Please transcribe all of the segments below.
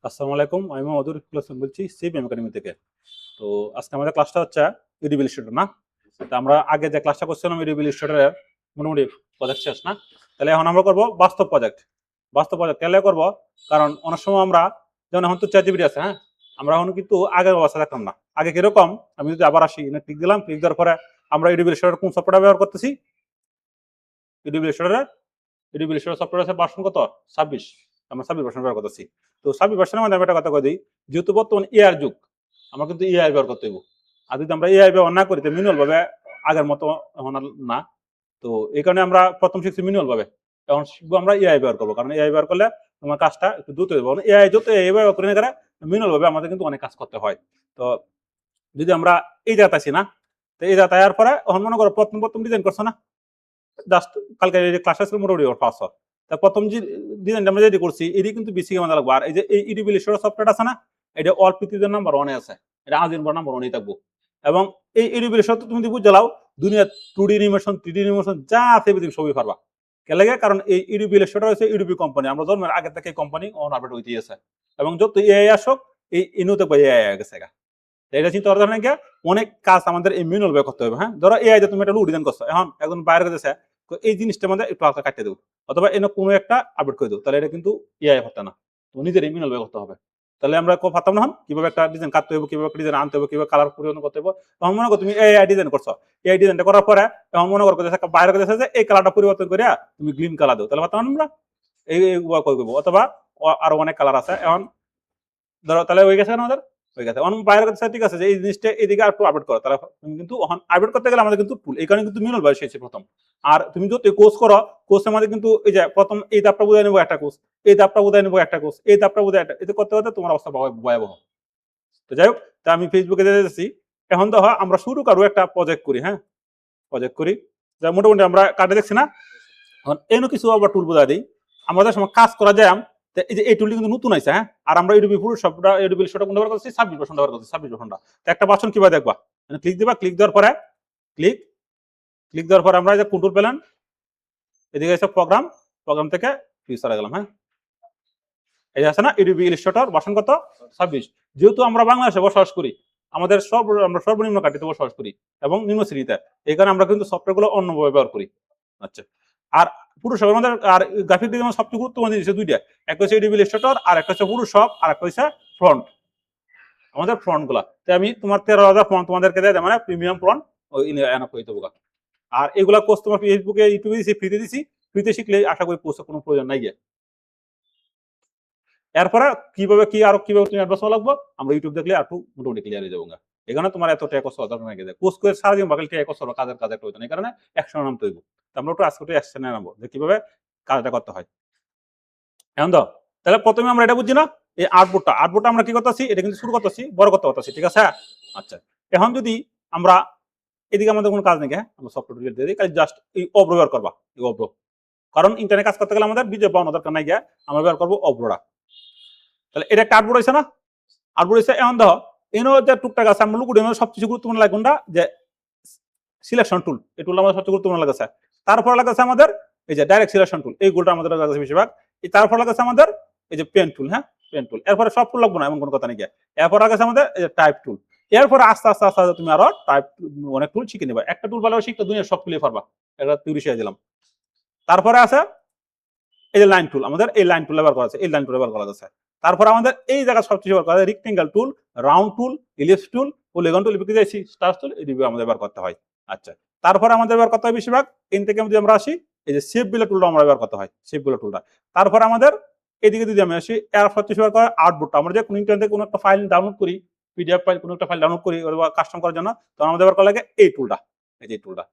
আসসালামু আলাইকুম, আমি মধুর হোসেন বলছি সিপিএম একাডেমি থেকে। তো আজকে আমাদের ক্লাসটা হচ্ছে ইউডিবি ইলাস্ট্রেটর না। তো আমরা আগে যে ক্লাসটা করছিলাম ইউডিবি ইলাস্ট্রেটরের মোটামুটি প্রজেক্ট শেষ না। তাহলে এখন আমরা করবো বাস্তব প্রজেক্ট। বাস্তব প্রজেক্ট কেন করবো? কারণ অনেক সময় আমরা যেমন এখন তো চ্যাটজিপিটি আছে, হ্যাঁ, আমরা এখন কিন্তু আগের অবস্থা দেখতাম না। আগে কিরকম, আমি যদি আবার আসি ক্লিক দিলাম, ক্লিক দেওয়ার পরে আমরা ইউডিবি ইলাস্ট্রেটর কোন সফটওয়্যার ব্যবহার করতেছি? ইউডিবি ইলাস্ট্রেটরের ইউডিবি ইলাস্ট্রেটর সফটওয়্যার আছে ভার্সন কত? 26। আমরা 26 ভার্সন ব্যবহার করতেছি। তো 26 ভার্সনের মধ্যে আমি একটা কথা কই দিই, যেহেতু বর্তমান এআর যুগ, আমরা কিন্তু এআই ব্যবহার করতে হইব। আর যদি আমরা এআই ব্যবহার না করি তো ম্যানুয়াল ভাবে আগের মতো এখন আর না। তো এই কারণে আমরা প্রথম শিখছি ম্যানুয়াল ভাবে, এখন শিখবো আমরা এআই ব্যবহার করবো, কারণ এআই ব্যবহার করলে তোমার কাজটা একটু দ্রুত হইব। এআই যত এআই ব্যবহার করে না ম্যানুয়াল ভাবে আমাদের কিন্তু অনেক কাজ করতে হয়। তো যদি আমরা এই জায়গাতে আছি না, তো এই জায়গাতে আসার পরে এখন মনে করো প্রথম প্রথম ডিজাইন করছো না, জাস্ট কালকে যে ক্লাস আছে মোটামুটি পাস হয়। তা প্রথম যে ডিজাইনটা আমরা যেটি করছি এটি কিন্তু বেশি আমাদের লাগবে। আর এই যে এই ইউডিবি ইলাস্ট্রেটর সফটওয়্যার আছে না, এটা অল পৃথিবীর নাম্বার ওয়ানে আছে, এটা আজীবন নাম্বার ওয়ানেই থাকবো। এবং এই ইউডিবি ইলাস্ট্রেটর তুমি যদি বুঝে যাও, দুনিয়ার 2D অ্যানিমেশন 3D অ্যানিমেশন যা আছে তুমি সবই পারবা। কে লাগে? কারণ এই ইউডিবি ইলাস্ট্রেটর হচ্ছে ইউডিবি কোম্পানি, আমরা জন্মের আগে থেকে কোম্পানি অন আপডেট হইতেই আছে। এবং যত এআই আসুক এই ইনুতে এআই গেছে গা। এটা চিন্তা করার কারণে অনেক কাজ আমাদের এই ম্যানুয়াল ভাবে করতে হবে। হ্যাঁ, ধরো এআই যে তুমি একটা ডিজাইন করছো, এখন একজন বাইরে গেছে, তো এই জিনিসটা মধ্যে একটু হালকা কাটিয়ে দেবো, অথবা এনে কোনো একটা আপডেট করে দেবো, তাহলে এটা কিন্তু এআই হতে না, তো নিজের ম্যানুয়াল ভাবে করতে হবে। তাহলে আমরা পারতাম না কিভাবে একটা ডিজাইন কাটতে হবে, কিভাবে একটা ডিজাইন আনতে হবে, কিভাবে কালার পরিবর্তন করতে হবে। তখন মনে করো তুমি এআই ডিজাইন করছো, এই ডিজাইনটা করার পরে এখন মনে করো বাইরে গেছে যে এই কালারটা পরিবর্তন করে তুমি গ্রিন কালার দাও, তাহলে পারতাম আমরা এই করবো। অথবা আরো অনেক কালার আছে, এখন ধরো তাহলে হয়ে গেছে আমাদের, হয়ে গেছে অনেক বাইরের কাছে। ঠিক আছে যে এই জিনিসটা এদিকে একটু আপডেট করো, তাহলে তুমি কিন্তু আপডেট করতে গেলে আমাদের কিন্তু টুল, এই কারণে কিন্তু মিনল বয়স হয়েছে প্রথম। আর তুমি যদি কোর্স করো, কোর্সের মধ্যে কিন্তু এই যে প্রথম এই ধাপটা বুঝাই নেবো একটা কোর্স, এই ধাপটা বুঝাই নেবো একটা কোর্স, এই ধাপটা বুঝাই একটা, এতে করতে করতে তোমার অবস্থা ভয়াবহ। তো যাই হোক, তা আমি ফেসবুকে যাচ্ছি, এখন তো আমরা শুরু করবো একটা প্রজেক্ট করি। হ্যাঁ, প্রজেক্ট করি, যা মোটামুটি আমরা কাটে দেখছি না। এখন এনো কিছু আবার টুল বোঝা দিই, আমাদের সময় কাজ করা যায়। এই যে এই টুলটি কিন্তু নতুন আছে, হ্যাঁ, আর আমরা ইউডিবি পুরো সবটা ইউডিবি সেটা ব্যবহার করছি 26 ব্যবহার করছি 26 তো একটা বাসন কিভাবে দেখবা, ক্লিক দিবা, ক্লিক দেওয়ার পরে ক্লিক ক্লিক দেওয়ার পরে আমরা এই যে কন্ট্রোল পেলেন, এদিকে এসে প্রোগ্রাম, প্রোগ্রাম থেকে ফিউচারে গেলাম। হ্যাঁ, এই আছে না ইউডিবি ইলাস্ট্রেটর বাসন কত? 26। যেহেতু আমরা বাংলাদেশে বসবাস করি, আমাদের আমরা সর্বনিম্ন কাঠিতে বসবাস করি এবং নিম্ন শ্রেণীতে, এই কারণে আমরা কিন্তু সফটওয়্যার গুলো অন্য ব্যবহার করি। আচ্ছা, আর পুরুষের আমাদের আর গ্রাফিক ডিজাইন সবচেয়ে গুরুত্বপূর্ণ জিনিস দুইটা, একটা হচ্ছে ইউডিবি ইলাস্ট্রেটর আর একটা হচ্ছে পুরুষপ, আর একটা হচ্ছে ফ্রন্ট। আমাদের ফ্রন্ট গুলা আমি তোমার 13,000 ফ্রন্ট তোমাদেরকে দেয়, মানে প্রিমিয়াম ফ্রন্ট হইতে বোকা। আর এগুলা কোর্স তোমার ফেসবুকে ইউটিউবে দিছি, ফ্রিতে দিছি, ফ্রিতে শিখলে আশা করি কোর্সের কোনো প্রয়োজন নাই গিয়ে। এরপরে কিভাবে কি আরো কিভাবে তুমি অ্যাডভান্স হওয়া লাগবো, আমরা ইউটিউব দেখলে একটু মোটামুটি ক্লিয়ার হয়ে যাবো। এখানে তোমার এত টাকা কষ্ট দরকার নাই, কোর্স করে সারাদিন বাকি টাকা কষ্ট কাজের কাজের প্রয়োজন, এই কারণে অ্যাকশন নামতে হইব। আমরা একটু আজকে অ্যাকশনে নামবো যে কিভাবে কাজটা করতে হয়। এখন তো তাহলে প্রথমে আমরা এটা বুঝছি না, এই আউটপুটটা আমরা কি করতেছি, এটা কিন্তু শুরু করতেছি বড় করতে পারতেছি। ঠিক আছে, আচ্ছা, এখন যদি আমরা এদিকে আমাদের কোনো কাজ নেই, হ্যাঁ, আমরা সফটওয়্যার দিয়ে দিই, জাস্ট এই অব্র ব্যবহার করবা, এই অব্র, কারণ ইন্টারনেট কাজ করতে গেলে আমাদের বিজয় পাওয়ানো দরকার নাই গিয়া, আমরা ব্যবহার করবো অব্রটা। তাহলে এটা একটা আউটপুট হয়েছে না, আউটপুট হয়েছে। এখন দেখো এনো যে টুকটাক আছে, আমরা লুকুড়ে সবচেয়ে গুরুত্বপূর্ণ লাগে কোনটা, যে সিলেকশন টুল, এই টুলটা আমাদের সবচেয়ে গুরুত্বপূর্ণ লাগছে। তারপর লাগছে আমাদের এই যে ডাইরেক্ট সিলেকশন টুল, এই গোলটা আমাদের লাগছে বেশিরভাগ। তারপর লাগছে আমাদের এই যে পেন টুল, হ্যাঁ, পেন টুল। এরপরে সব টুল লাগবে না এমন কোনো কথা নেই। এরপর লাগছে আমাদের এই যে টাইপ টুল। এরপরে আস্তে আস্তে আস্তে তুমি আরো টাইপ অনেক টুল শিখে নিবা। একটা টুল ভালো শিখতে দুনিয়ার সব টুলই পারবা, এটা তিউরি শিখে দিলাম। তারপরে আছে এই যে লাইন টুল, আমাদের এই লাইন টুল ব্যবহার করা আছে, এই লাইন টুল ব্যবহার করা যাচ্ছে। তারপর আমাদের এই জায়গা সবচেয়ে ব্যবহার করা হয় rectangle tool, round tool, ellipse tool, polygon tool, যাইছি স্টার টুল, এই আমাদের ব্যবহার করতে হয়। আচ্ছা, তারপরে আমাদের ব্যবহার করতে হয় বেশিরভাগ এন থেকে যদি আমরা আসি, এই যে শেপ বিলা টুলটা আমরা ব্যবহার করতে হয়, শেপ বিলা টুলটা। তারপর আমাদের এদিকে যদি আমি আসি, এর সবচেয়ে ব্যবহার করা আউটপুটটা, আমরা যে কোনো ইন্টারনেট থেকে কোনো একটা ফাইল ডাউনলোড করি, পিডিএফ ফাইল কোনো একটা ফাইল ডাউনলোড করি অথবা কাস্টম করার জন্য, তখন আমাদের ব্যবহার করা লাগে এই টুলটা, এই যে টুলটা।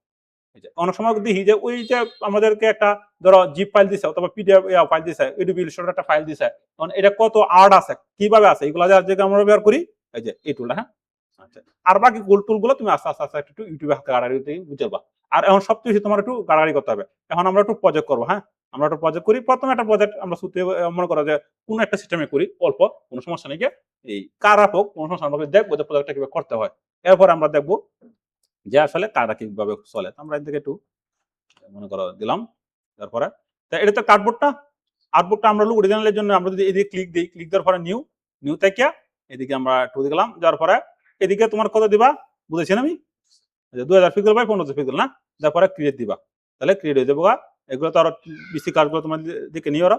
অনেক সময় দেখি যে ওই যে আমাদেরকে একটা ধরো জিপ ফাইল দিছে অথবা পিডিএফ ফাইল দিছে, ইউটিউব ইলাস্ট্রেটর একটা ফাইল দিছে, তখন এটা কত আর্ট আছে কিভাবে আছে এগুলো যে আমরা ব্যবহার করি, এই যে এই টুলটা। হ্যাঁ, আচ্ছা, আর বাকি গোল টুল গুলো তুমি আস্তে আস্তে আস্তে একটু ইউটিউবে গাড়াগাড়িতে বুঝবা। আর এখন সবকিছু তোমার একটু গাড়াগাড়ি করতে হবে। এখন আমরা একটু প্রজেক্ট করবো। হ্যাঁ, আমরা একটু প্রজেক্ট করি। প্রথমে একটা প্রজেক্ট আমরা মনে করো যে কোন একটা সিস্টেমে করি, অল্প, কোনো সমস্যা নেই, এই খারাপ হোক কোনো সমস্যা, আমরা দেখবো যে প্রজেক্টটা কিভাবে করতে হয়। এরপর আমরা দেখবো যে আসলে কারটা কিভাবে চলে। আমরা এদিকে একটু মনে করো দিলাম। তারপরে এটা তো কার্ডবোর্ডটা, আউটপুটটা আমরা লুক অরিজিনালের জন্য আমরা যদি এদিকে ক্লিক দিই, ক্লিক দেওয়ার পরে নিউ, নিউ থেকে এদিকে আমরা 2 দিলাম, যাওয়ার পরে এদিকে তোমার কত দিবা বুঝেছি না আমি, 2000 পিক্সেল বাই 1500 পিক্সেল না, তারপরে ক্রিয়েট দিবা, তাহলে ক্রিয়েট হয়ে যাবো। এগুলো তো আরো বেশি কাজগুলো তোমার দিকে নিয়ে ওরা।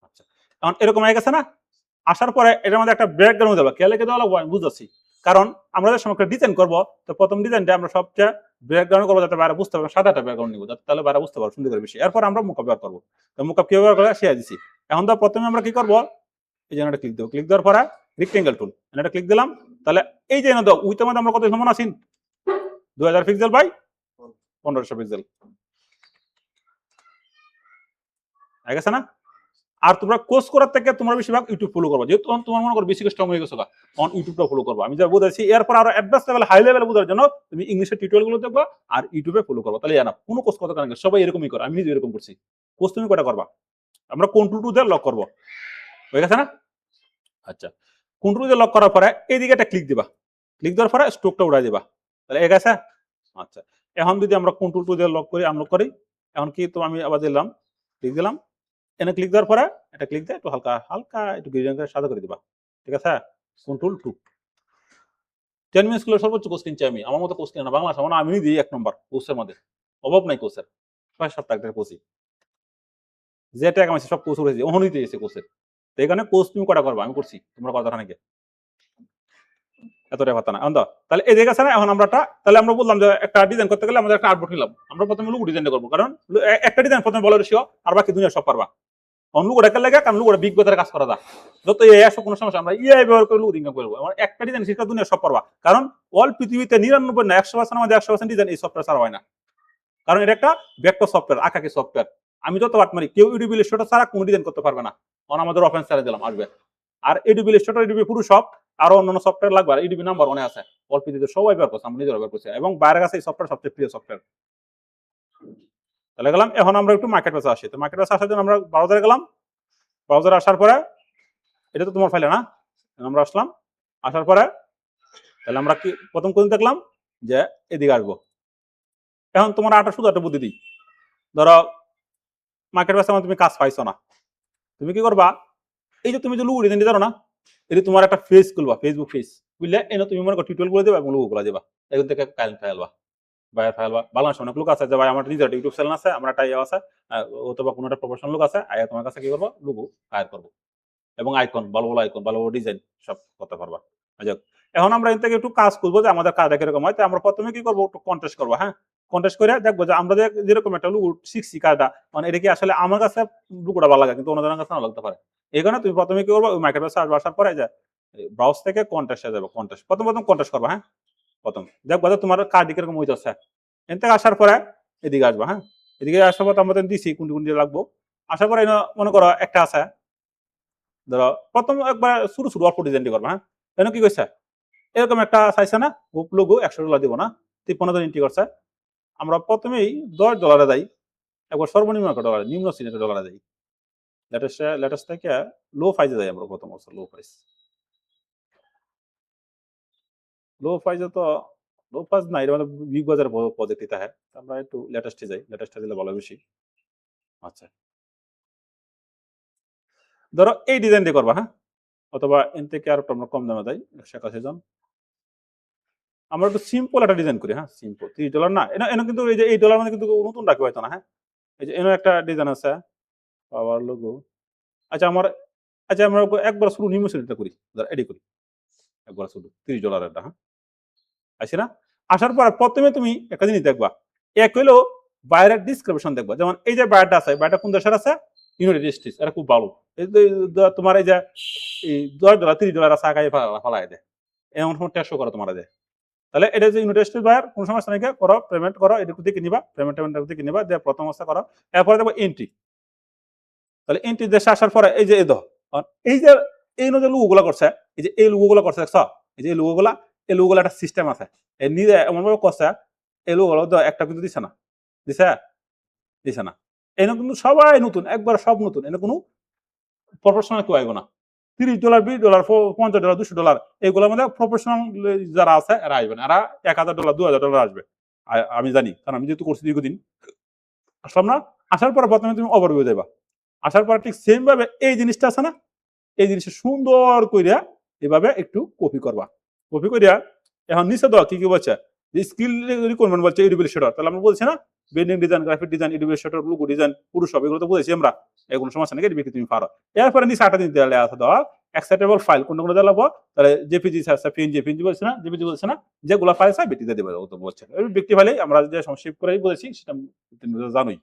আচ্ছা, এখন এরকম হয়ে গেছে না, আসার পরে এটার মধ্যে একটা ব্যাকগ্রাউন্ড দেওয়া, কে লিখে দেওয়া লাগবে আমি বুঝাচ্ছি। কারণ আমরা যে সময় ডিজাইন করবো, তো প্রথম ডিজাইনটা আমরা সবচেয়ে ব্যাকগ্রাউন্ড করবো যাতে বাইরে বুঝতে পারবো, সাদা একটা ব্যাকগ্রাউন্ড নিবো যাতে তাহলে বাইরে বুঝতে পারবো সুন্দর করে বেশি। এরপর আমরা মুখ ব্যবহার করবো, তো মুখ কি ব্যবহার করে শেয়ার দিচ্ছি। এখন তো প্রথমে আমরা কি করবো, এই জন্য ক্লিক দেবো, ক্লিক দেওয়ার পরে রেক্টেঙ্গেল টুল এটা ক্লিক দিলাম, তাহলে এই যে দাও উইথের মধ্যে আমরা কত সমান আছি 2000 পিক্সেল বাই 1500 পিক্সেল হয়ে গেছে না। আর তোমরা কোর্স করার থেকে তোমরা বেশিরভাগ ইউটিউব ফলো করবো, যেহেতু তোমার মনে করো বেশি স্ট্রং হয়ে গেছো, অন ইউটিউবটা ফলো করবো। আমি যা বুঝাচ্ছি এরপর আরো অ্যাডভান্স লেভেল হাই লেভেলে বোঝার জন্য তুমি ইংলিশের টিউটোরিয়াল গুলো দেখবা আর ইউটিউবে ফলো করবো, তাহলে জানা কোনো কোর্স কত কারণ সবাই এরকমই করে, আমি নিজে এরকম করছি। কোর্স তুমি কটা করবা, আমরা কন্ট্রোল টু দিয়ে লক করবো, হয়ে গেছে না। আচ্ছা, কন্ট্রোল দিয়ে লক করার পরে এইদিকে একটা ক্লিক দিবা, ক্লিক দেওয়ার পরে স্ট্রোকটা উড়াই দিবা, তাহলে এক আছে। আচ্ছা, এখন যদি আমরা কন্ট্রোল টু দিয়ে লক করি, আনলক করি, এখন কি তো আমি আবার দিলাম, ক্লিক দিলাম, এনে ক্লিক দেওয়ার পরে এটা ক্লিক দিয়ে একটু হালকা হালকা একটু গ্রিন করে সাদা করে দিবা, ঠিক আছে। কন্ট্রোল টু 10 মিনিট স্কুলের সর্বোচ্চ কোর্স কিনছি আমি, আমার মতো কোর্স কিনে না বাংলা সামনে আমি দিই 1 নম্বর কোর্সের মধ্যে, অভাব নাই কোর্সের, 6-7 টাকা কোর্সই যে টাকা আমি সব কোর্স উঠেছি ওখানে দিতে গেছে কোর্সের। তো এখানে কোর্স তুমি কটা করবা, আমি করছি, তোমরা কথা নাকি এতটা কথা না। এখন তাহলে এই জায়গা আছে না, এখন আমরা তাহলে আমরা বললাম যে একটা ডিজাইন করতে গেলে আমাদের একটা আর্টবোর্ড নিলাম, আমরা প্রথমে লুগো ডিজাইনটা করবো, কারণ একটা ডিজাইন প্রথমে বলে রেশিও আর বাকি দুনিয়া সব পারবা। লুগোটা কেন লাগে, কারণ লুগোটা বিগ বাজারে কাজ করা যায়, যত আসো কোনো সমস্যা আমরা ব্যবহার করে লুগো ইনকাম করবো। আমার একটা ডিজাইন সেটা দুনিয়া সব পারবা, কারণ অল পৃথিবীতে 99 না 100% আমাদের 100% ডিজাইন এই সফটওয়্যার ছাড়া হয় না, কারণ এটা একটা ভেক্টর সফটওয়্যার, আঁকাকি সফটওয়্যার। আমি যত বাট মারি কেউ ইউডিবি ইলাস্ট্রেটর ছাড়া কোনো ডিজাইন করতে পারবে না, কারণ আমাদের অফেন্স ছাড়া দিলাম আসবে। আর ইউডিবি ইলাস্ট্রেটর, ইউডিবি পুরো সব আরো অন্যান্য সফটওয়্যার লাগবে, আর ইউডিবি নাম্বার অনেক আছে, অল পৃথিবীতে সবাই ব্যবহার করছে, আমি নিজের ব্যবহার করছি, এবং বাইরের কাছে এই সফটওয়্যার সবচেয়ে প্রিয় সফটওয়্যার। তাহলে গেলাম, এখন আমরা একটু মার্কেট প্লেসে আসি। তো মার্কেট প্লেসে আসার জন্য আমরা ব্রাউজারে গেলাম, ব্রাউজারে আসার পরে এটা তো তোমার ফাইলে না, আমরা আসলাম, আসার পরে তাহলে আমরা কি প্রথম কোন দেখলাম যে এদিকে আসবো। এখন তোমার শুধু একটা বুদ্ধি দিই, ধরো মার্কেট প্লেসে তুমি কাজ পাইছো না, তুমি কি করবা, এই যে তুমি যে লুগো ডিজাইন জানো না, এটা তোমার একটা ফেস খুলবা, ফেসবুক ফেস বুঝলে, এনে তুমি মনে করো টিউটোরিয়াল গুলো দেবা এবং লুগো গুলো দেবা, এখান থেকে কারেন্ট ফাইলবা বাইরে ফাইলবা। বাংলাদেশ অনেক লোক আছে যে ভাই আমার নিজের ইউটিউব চ্যানেল আছে, আমার একটা ইয়ে আছে, অথবা কোনো একটা প্রফেশনাল লোক আছে, আয়া তোমার কাছে কি করবো লুগো হায়ার করবো, এবং আইকন ভালো ভালো আইকন ভালো ভালো ডিজাইন সব করতে পারবা। যাক, এখন আমরা এর থেকে একটু কাজ করবো যে আমাদের কাজটা কিরকম হয়। তো আমরা প্রথমে কি করবো, একটু কন্টেস্ট করবো, হ্যাঁ কন্টেস্ট করে দেখবো যে আমরা যেরকম একটা লুগো শিখছি কাজটা, মানে এটা কি আসলে আমার কাছে লুগোটা ভালো লাগে কিন্তু অন্যজনের কাছে না লাগতে পারে। এই কারণে তুমি প্রথমে কি করবো, ওই মাইক্রোসফট সার্চ আসার পরে যে ব্রাউজ থেকে কন্টেস্টে যাবো, কন্টেস্ট প্রথম কন্টেস্ট করবো, হ্যাঁ প্রথম দেখবো যে তোমার কাজ কিরকম হইতেছে। এর থেকে আসার পরে এদিকে আসবা, হ্যাঁ এদিকে আসার পর আমাদের দিছি কোনটি কোনটি লাগবো। আসার পরে মনে করো একটা আছে, ধরো প্রথম একবার শুরু শুরু অল্প ডিজাইনটি করবা, হ্যাঁ কেন কি কইছে এরকম একটা চাইছে না গ্রুপ লোগো $100 দিব না, 53 জন এন্ট্রি করছে। আমরা প্রথমেই $10 দেই, একবার সর্বনিম্ন একটা ডলার, নিম্ন সিনেটের ডলারে দেই, লেটেস্ট থেকে লো প্রাইসে যাই আমরা প্রথম অবস্থা, লো প্রাইস, লো প্রাইসে তো লো প্রাইস না, এটা মানে বিগ বাজার প্রজেক্ট দিতে হয়, আমরা একটু লেটেস্টে যাই, লেটেস্টে দিলে ভালো বেশি। আচ্ছা, ধরো এই ডিজাইন দিয়ে করবা, হ্যাঁ অথবা এন থেকে আর আমরা কম দামে দেয় 181 জন। আমরা একটু সিম্পল একটা ডিজাইন করি, হ্যাঁ সিম্পল $30 না, এনে কিন্তু এই যে $8 মানে কিন্তু নতুন রাখবে হয়তো না, হ্যাঁ এই যে এনে একটা ডিজাইন আছে পাওয়ার লোগো। আচ্ছা আমরা একবার শুরু নিম্ন শ্রেণীটা করি, এডি করি একবার শুধু $30 একটা, হ্যাঁ আসি না। আসার পর প্রথমে তুমি একটা জিনিস দেখবা, এক হইলো বাইরের ডিসক্রিপশন দেখবা, যেমন এই যে বাইরটা আছে, বাইরটা কোন দেশের আছে, ইউনাইটেড স্টেটস, এটা খুব ভালো। তোমার এই যে $10 $30 আছে আগায় ফালাই দেয়, এমন সময় টেস্টও করো তোমার দেয়, তাহলে এটা যে ইউনাইটেড স্টেটস বাইর কোন সমস্যা নাকি করো, পেমেন্ট করো, এটা দিকে নিবা, পেমেন্ট দিকে নিবা, দিয়ে প্রথম অবস্থা করো, এরপরে দেখো এন্ট্রি। তাহলে এন্ট্রি দেশে আসার পরে এই যে এই যে এই যে লোগো গুলা করছে, এই যে এই লোগো গুলা করছে দেখছ, এই যে এই লোগো গুলা একটা সিস্টেম আছে, এই নিজে এমন ভাবে করছে, এই লোগো গুলো একটা কিন্তু দিছে না, দিছে না, এনে কিন্তু সবাই নতুন, একবার সব নতুন, এনে কোনো প্রফেশনাল কেউ আইব না। $30 $20 $50 $200 এইগুলোর মধ্যে প্রফেশনাল যারা আছে এরা আসবে না, এরা $1000 $2000 আসবে, আমি জানি, কারণ আমি যেহেতু করছি দীর্ঘদিন। আসলাম না, আসার পরে প্রথমে তুমি ওভারভিউ দেবা, আসার পর ঠিক সেম ভাবে এই জিনিসটা আছে না, এই জিনিসটা সুন্দর কইরা এভাবে একটু কপি করবা। কপি কইরা এখন নিচে দাও কি কি বলছে যে স্কিল রিকোয়ারমেন্ট বলছে এডিবল শেডার, তাহলে আমরা বলছি না বেন্ডিং ডিজাইন, গ্রাফিক ডিজাইন, এডিবল শেডার, লোগো ডিজাইন, ফটোশপ, এগুলো তো বলেছি আমরা, এগুলো সমস্যা নাকি এটা তুমি পারো। এরপরে নিচে আটা দিতে আছে দাও অ্যাকসেপ্টেবল ফাইল কোনগুলো দেওয়া, তাহলে জেপিজি আছে, পিএনজি বলছে না, জেপিজি বলছে না, যেগুলো ফাইল আছে বিটিতে দেবে, ও তো বলছে ব্যক্তি ফাইলে আমরা যে সংক্ষেপ করেই বলেছি সেটা জানোই।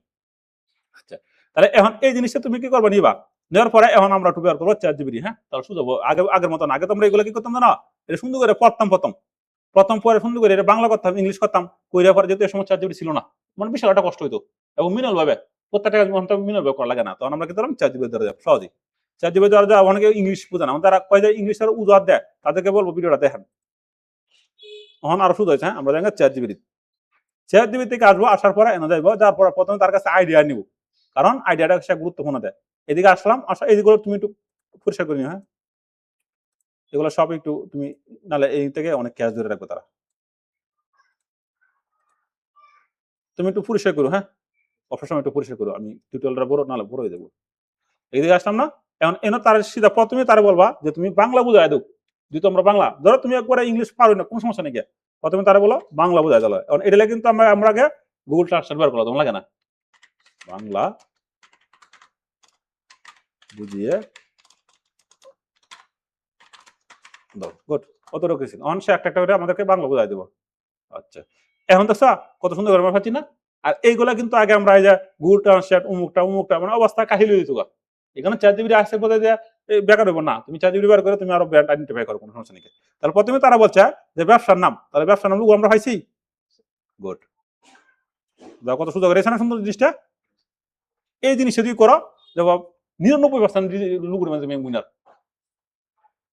আচ্ছা, তাহলে এখন এই জিনিসটা তুমি কি করবা, নিবা, নেওয়ার পরে এখন আমরা একটু বের করবো চ্যাট জিপিটি। হ্যাঁ, তাহলে শুধু আগের মতন, আগে তোমরা এগুলো কি করতাম না, এটা সুন্দর করে পড়তাম প্রথম পরে সুন্দর করে এটা বাংলা করতাম, ইংলিশ করতাম, কইরা পরে যেহেতু এই সময় চ্যাট জিপিটি ছিল না, মানে বিশাল একটা কষ্ট হইতো, এবং মিনাল ভাবে প্রত্যেকটা মিনাল ভাবে করা লাগে না, তখন আমরা কি করলাম চ্যাট জিপিটি ধরে যাবো সহজেই। চ্যাট জিপিটি ধরে যাওয়া, অনেকে ইংলিশ বোঝে না, তারা কয় যে ইংলিশ আর উজাত দেয়, তাদেরকে বলবো ভিডিওটা দেখেন, এখন আরো শুধু হয়েছে। হ্যাঁ, আমরা দেখেন চ্যাট জিপিটি থেকে আসবো, আসার পরে এনে যাইবো, যার পরে প্রথমে তার কাছে আইডিয়া নিব, কারণ আইডিয়াটা সে গুরুত্বপূর্ণ দেয়। এদিকে আসলাম, আসা এইগুলো তুমি একটু পরিষ্কার করে নিও। হ্যাঁ, এগুলো সব একটু তুমি, নাহলে এই থেকে অনেক ক্যাশ ধরে রাখবে তারা, তুমি একটু পরিষ্কার করো। হ্যাঁ, সবসময় একটু পরিষ্কার করো, আমি টিউটোরিয়ালটা বড় নাহলে বড় হয়ে যাবো। এইদিকে আসলাম না, এখন এনে তার সিধা প্রথমে তারা বলবা যে তুমি বাংলা বুঝাই দাও, যেহেতু আমরা বাংলা, ধরো তুমি একবারে ইংলিশ পারো না, কোনো সমস্যা নেই, প্রথমে তারা বলো বাংলা বুঝাই দিল। এখন এটা কিন্তু আমরা আগে গুগল ট্রান্সলেট বার করলাম, লাগে না, বাংলা বুঝিয়ে দাও, গুড, কত রকম অন সে একটা করে আমাদেরকে বাংলা বুঝাই দেবো। আচ্ছা, এখন দেখছো কত সুন্দর করে আমরা পাচ্ছি না। আর এইগুলা কিন্তু আগে আমরা এই যে গুগল ট্রান্সলেট উমুকটা মানে অবস্থা কাহিল হয়ে দিত, এখানে চ্যাট জিপিটি আসছে কোথায় যে বেকার হইব না, তুমি চ্যাট জিপিটি বের করে তুমি আরো ব্র্যান্ড আইডেন্টিফাই করো, কোনো সমস্যা নেই। তাহলে প্রথমে তারা বলছে যে ব্যবসার নাম, তাহলে ব্যবসার নাম আমরা পাইছি, গুড, কত সুন্দর করে এখানে সুন্দর জিনিসটা, এই জিনিস যদি করো জবাব 99% লুগুর মাঝে উইনার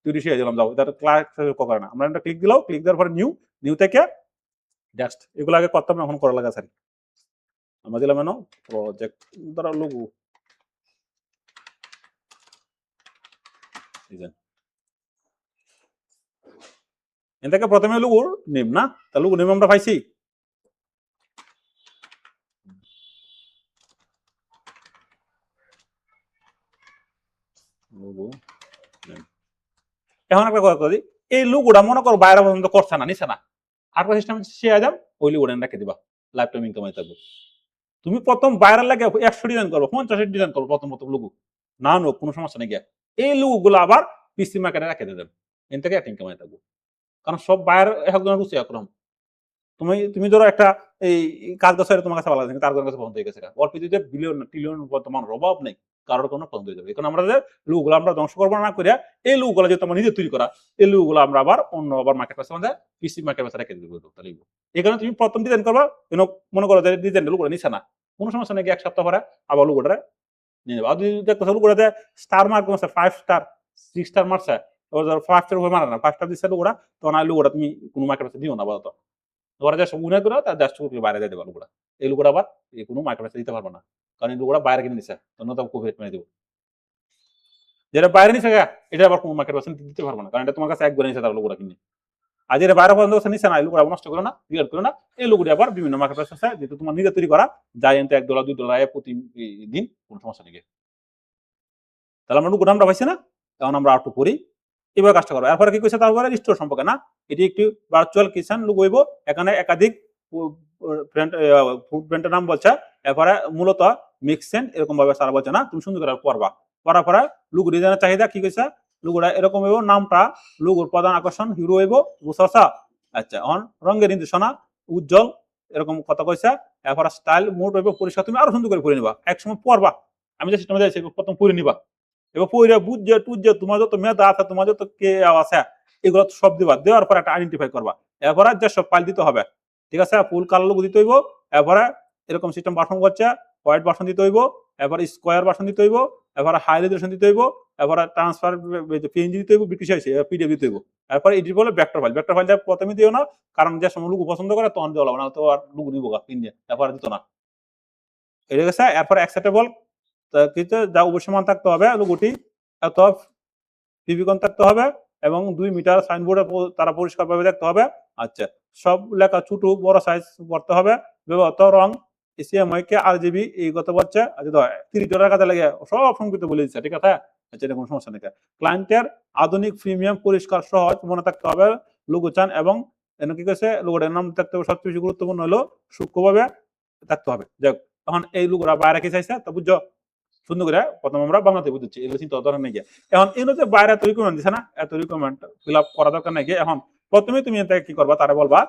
তৈরি শিখে গেলাম। যাও এটা ক্লাস করে না, আমরা একটা ক্লিক দিলাম, ক্লিক দেওয়ার পরে নিউ থেকে জাস্ট এগুলো আগে করতাম, এখন করা লাগা সারি আমরা দিলাম এনো প্রজেক্ট দ্বারা লোগো ডিজাইন, এন থেকে প্রথমে লোগোর নেম না, তা লোগো নেম আমরা পাইছি, লোগো নেম। এখন একটা কথা করি, এই লোগোটা মনে করো বাইরে পর্যন্ত করছে না, নিছে না, আর সিস্টেম শিখে যাম, ওই লোগোটা রেখে দিবা, লাইফ টাইম ইনকাম হয়ে থাকবে। তুমি প্রথম বাইরের লাগে 100 ডিজাইন করবো, 50 ডিজাইন করবো, প্রথম লোগো না নো, কোনো সমস্যা নেই গিয়া, এই লোগো গুলো আবার পিসি মার্কেটে রেখে দেবেন, এন থেকে ইনকাম হয়ে থাকবে, কারণ সব বাইরের একজনের রুচি একরকম। তুমি ধরো একটা এই কাজ গাছ তোমার কাছে ভালো লাগে, তার কাছে বন্ধ হয়ে গেছে, অল্প যদি বিলিয়ন ট্রিলিয়ন বর্তমান অভাব নেই, কারোর কোনো বন্ধ হয়ে যাবে। এখন আমরা যে লোকগুলো আমরা ধ্বংস করবো না করে, এই লোকগুলো যেহেতু আমরা নিজে তৈরি করা, এই লোকগুলো আমরা আবার অন্য আবার মার্কেট প্লেসে আমাদের পিসি মার্কেট প্লেসে রেখে দিব। তাহলে এখানে তুমি প্রথম ডিজাইন করবা, মনে করো যে ডিজাইন লোকগুলো নিচ্ছে না, কোনো সমস্যা নেই, এক সপ্তাহ পরে আবার লোকটা নিয়ে নেবো। আর যদি দেখতে লোকগুলোতে স্টার মার্ক করছে, 5 স্টার 6 স্টার মারছে, 5 স্টার উপরে মারা না, 5 স্টার দিচ্ছে লোকটা, তখন আর লোকটা তুমি কোনো মার্কেট প্লেসে দিও না বলতো, ওরা যা উন্নয় করে তার দেশ থেকে বাইরে যেতে পারবো, এই লোকটা আবার এই কোনো মার্কেট দিতে পারবো না, কারণ এই লোকটা বাইরে কিনে নিচ্ছে, তখন তো কোভিড মেনে দেবো, যেটা বাইরে নিচ্ছে এটা আবার কোনো মার্কেট দিতে পারবো না, কারণ এটা তোমার কাছে একবার নিচ্ছে তার লোকটা কিনে। আর যেটা বাইরে পর্যন্ত নিচ্ছে না, এই লোকটা নষ্ট করো না, ক্লিয়ার করো না, এই লোকটি আবার বিভিন্ন মার্কেট প্লেস আছে, যেহেতু তোমার নিজে তৈরি করা যায়, এনতে $1 $2 প্রতিদিন, কোনো সমস্যা নেই। তাহলে আমরা লোকটা আমরা পাইছি না, এখন আমরা আউট করি, এবার কাজটা করবো। এরপরে কি কইছে, তারপরে স্টোর সম্পর্কে না, এটি একটি ভার্চুয়াল কিচেন লোগো হইব, এখানে একাধিক ফুড ব্র্যান্ডের নাম বলছে, এরপরে মূলত মিক্সেন এরকম ভাবে সারা বলছে না, তুমি সুন্দর করে পড়বা, পড়ার পরে লোগো ডিজাইনের চাহিদা কি কইছে, লোগোটা এরকম হইব, নামটা লোগোর প্রধান আকর্ষণ হিরো হইব, বুঝছা? আচ্ছা, অন রঙের নির্দেশনা উজ্জ্বল এরকম কথা কইছে, এরপরে স্টাইল মোড হইব পরিষ্কার, তুমি আরো সুন্দর করে পড়ে নিবা, একসময় পড়বা, আমি যে সিস্টেমে যাইছি প্রথম পড়ে নিবা, এবার পইরা বুঝছে টুঝছে, তোমার যত মেধা আছে, তোমার যত কে আছে, এগুলো সব দিবা, দেওয়ার পর একটা আইডেন্টিফাই করবা, এরপরে যে সব ফাইল দিতে হবে, ঠিক আছে, ফুল কালার লোগো দিতে হইব, এরপরে এরকম সিস্টেম বাসন করছে, হোয়াইট বাসন দিতে হইব, এরপরে স্কোয়ার বাসন দিতে হইব, এরপরে হাই রেজলিউশন দিতে হইব, এরপরে ট্রান্সফার পিএনজি দিতে হইব, ব্রিটিশ আইছে পিডিএফ দিতে হইব, এরপরে এডিট বলে ভেক্টর ফাইলটা প্রথমে দিও না, কারণ যে সময় লোগো পছন্দ করে তখন দেওয়া লাগবে না, তো আর লোগো নিব গা পিন দিয়ে, এরপরে দিত না, এটা গেছে। এরপরে অ্যাকসেপ্টেবল কিন্তু যা অবশ্যই থাকতে হবে, লোগোটি এত ফিভিকন থাকতে হবে, এবং 2 মিটার সাইনবোর্ডে তারা পরিষ্কারভাবে দেখতে হবে। আচ্ছা, সব লেখা ছোট বড় সাইজ করতে হবে, ব্যবহৃত রং এসিএমআই কে আরজিবি এই কথা বলছে। আচ্ছা, $30 কাজে লাগে, সব সংক্ষিপ্ত বলে দিচ্ছে, ঠিক আছে। আচ্ছা, এটা কোনো সমস্যা নেই। ক্লায়েন্টের আধুনিক প্রিমিয়াম পরিষ্কার সহজ মনে থাকতে হবে লোগো চান এবং কি করেছে লোগোটার নাম থাকতে হবে সবচেয়ে বেশি গুরুত্বপূর্ণ হলো সূক্ষ্মভাবে থাকতে হবে। যাক, এখন এই লোগোটা বাইরে কি চাইছে তো বুঝছো সুন্দর করে প্রথম আমরা বাংলাতে বুঝছি এগুলো চিন্তা ধরেন নাকি এখন এগুলো যে বাইরে এত রিকমেন্ড দিছে না এত রিকমেন্ড ফিল আপ করা দরকার নাকি এখন প্রথমে তুমি এটা কি করবা তারা বলবা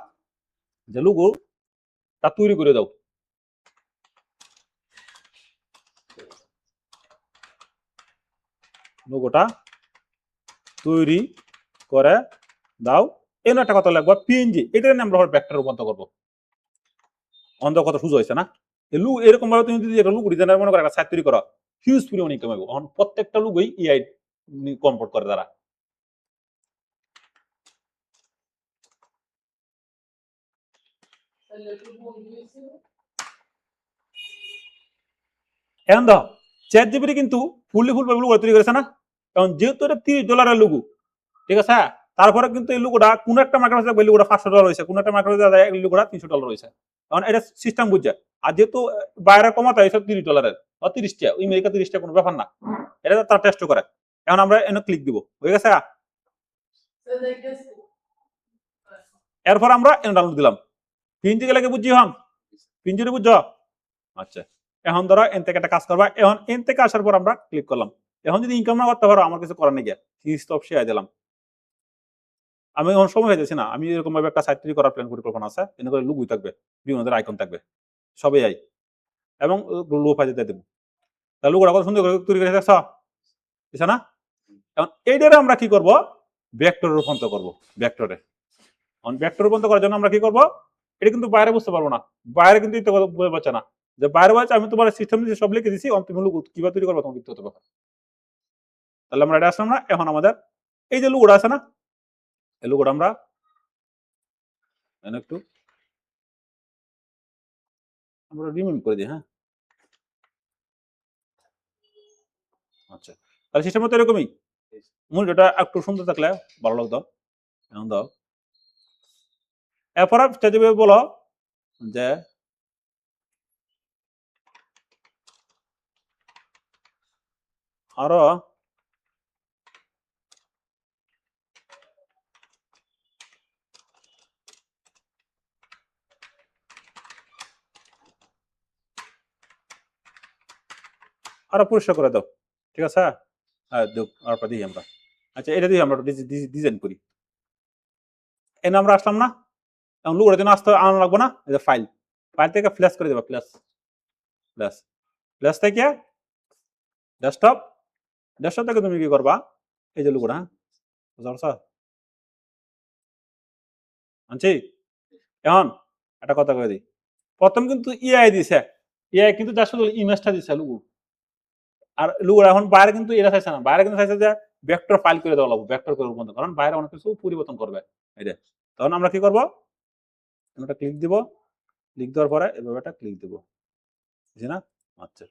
যে লোগোটা তৈরি করে দাও। লোগোটা তৈরি করে দাও এই একটা কথা লাগবে পিএনজি এটা নিয়ে আমরা ভেক্টর রূপান্তর করবো অন্ধ কত সুযোগ হয়েছে না এরকম ভাবে তুমি যদি একটা লুক ডিজাইনার মনে করো একটা সাইট তৈরি করো হিউজ পরিমাণ ইনকাম হবে এখন প্রত্যেকটা লুকই ইআই কম্পোর্ট করে তারা এখন দেখো চ্যাট জিপিটি কিন্তু ফুললি ফুল ভাবে লুগো তৈরি করেছে না কারণ যেহেতু এটা $30 লুগো ঠিক আছে তারপরে কিন্তু এই লুগোটা কোন একটা মার্কেট আছে লুগোটা $500 হয়েছে কোন একটা মার্কেট আছে লুগোটা $300 হয়েছে কারণ এটা সিস্টেম বুঝছে আর যেহেতু বাইরে কমাতে হয়েছে $30 বা 30 টাকা আমেরিকা 30 টাকা কোনো ব্যাপার না এটা তার টেস্ট করে এখন আমরা এনে ক্লিক দিব হয়ে গেছে এরপর আমরা এনে ডাউনলোড দিলাম পিনজি গেলে বুঝছি হন পিনজি বুঝছো আচ্ছা এখন ধরো এন থেকে একটা কাজ করবা এখন এন থেকে আসার পর আমরা ক্লিক করলাম এখন যদি ইনকাম না করতে পারো আমার কিছু করার নেই স্টপ শেয়ার দিলাম আমি এখন সময় হয়ে যাচ্ছি না আমি এরকম ভাবে একটা সাইট তৈরি করার প্ল্যান পরিকল্পনা আছে এনে করে লুগুই থাকবে বিভিন্ন ধরনের আইকন থাকবে সবই আই এবং লো ফাইজে দিয়ে দেবো তাহলে লুগুটা কত সুন্দর করে তৈরি করে দেখছ বুঝছো না এখন এইটারে আমরা কি করব ভেক্টরে রূপান্তর করব ভেক্টরে এখন ভেক্টর রূপান্তর করার জন্য আমরা কি করব এটা কিন্তু বাইরে বুঝতে পারবো না বাইরে কিন্তু এটা বুঝতে পারছে না যে বাইরে বলছে আমি তোমার সিস্টেম দিয়ে সব লিখে দিছি অন্তিম লুক কিভাবে তৈরি করবো তোমার লিখতে হতে পারে তাহলে আমরা এটা আসলাম না এখন আমাদের এই যে লুকটা আছে না এই লুকটা আমরা একটু আমরা রিমুভ করে দিই হ্যাঁ আচ্ছা তাহলে সিস্টেম তো এরকমই মূলটা একটু সুন্দর থাকলে ভালো লাগতো এখন দাও এরপর বলো যে আরো আরো পরিষ্কার করে দাও ঠিক আছে হ্যাঁ আর দিই আমরা আচ্ছা এটা দিয়ে আমরা ডিজাইন করি এনে আমরা আসলাম না এখন লুকোর জন্য আসতে আনা লাগবো না এই যে ফাইল ফাইল থেকে ফ্ল্যাশ করে দেবা ফ্ল্যাশ ফ্ল্যাশ ফ্ল্যাশ থেকে ডেস্কটপ ডেস্কটপ থেকে তুমি কি করবা এই যে লুকোটা হ্যাঁ বুঝতে পারছো আনছি এখন একটা কথা কয়ে দিই প্রথম কিন্তু ইআই দিছে ইআই কিন্তু যার শুধু ইমেজটা দিছে লুকু আর লুকু এখন বাইরে কিন্তু এটা চাইছে না বাইরে কিন্তু চাইছে যে ভেক্টর ফাইল করে দেওয়া লাগবে ভেক্টর করে রূপান্তর কারণ বাইরে অনেক কিছু পরিবর্তন করবে এটা তখন আমরা কি করব একটা ক্লিক দিব ক্লিক দেওয়ার পরে এভাবে একটা ক্লিক দিব বুঝছি না আচ্ছা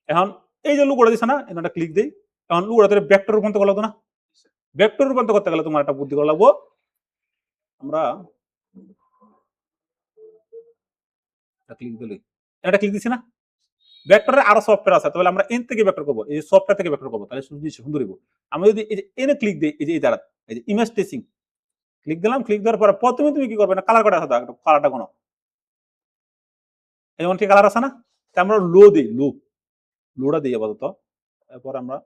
এখন এই যে লুকোটা দিছে না একটা ক্লিক দিই এখন লুকোটা ভেক্টর রূপান্তর করা লাগতো না ভেক্টর রূপান্তর করতে গেলে তোমার একটা বুদ্ধি করা লাগবো আমরা ক্লিক দিলি এটা ক্লিক দিছি না ভেক্টরের আরো সফটওয়্যার আছে তাহলে আমরা এন থেকে ভেক্টর করব এই সফটওয়্যার থেকে ভেক্টর করব তাহলে সুন্দর হইব আমরা যদি এই যে এনে ক্লিক দেই এই যে দ্বারা এই যে ইমেজ টেসিং ক্লিক দিলাম ক্লিক দেওয়ার পরে প্রথমে তুমি কি করবে না কালার কোড আছে দাও কালারটা কোন এমন কি কালার আছে না আমরা লো দেই লোটা দিই আপাতত তারপর আমরা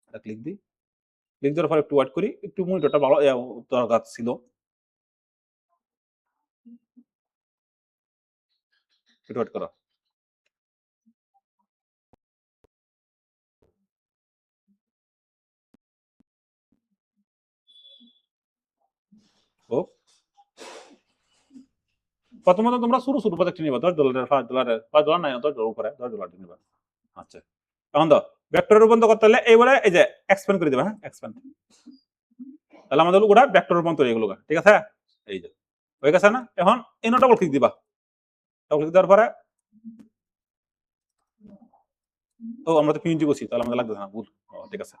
এটা ক্লিক দিই ক্লিক দেওয়ার পর একটু ওয়েট করি একটু মনিটরটা ভালো দরকার ছিল একটু ওয়েট করো ও প্রথমত তোমরা শুরু প্রজেক্ট নিবা $10 $5 নাই $10 উপরে $10 নিবা আচ্ছা এখন দাও ভেক্টর রূপান্তর করতে হলে এইবারে এই যে এক্সপ্যান্ড করে দিবা হ্যাঁ এক্সপ্যান্ড তাহলে আমাদের লোকটা ভেক্টর রূপান্তর এগুলো ঠিক আছে এই যে হয়ে গেছে না এখন এনো ডাবল ক্লিক দিবা ডাবল ক্লিক দেওয়ার পরে ও আমরা তো পিএনজি করছি তাহলে আমাদের লাগবে না ভুল ঠিক আছে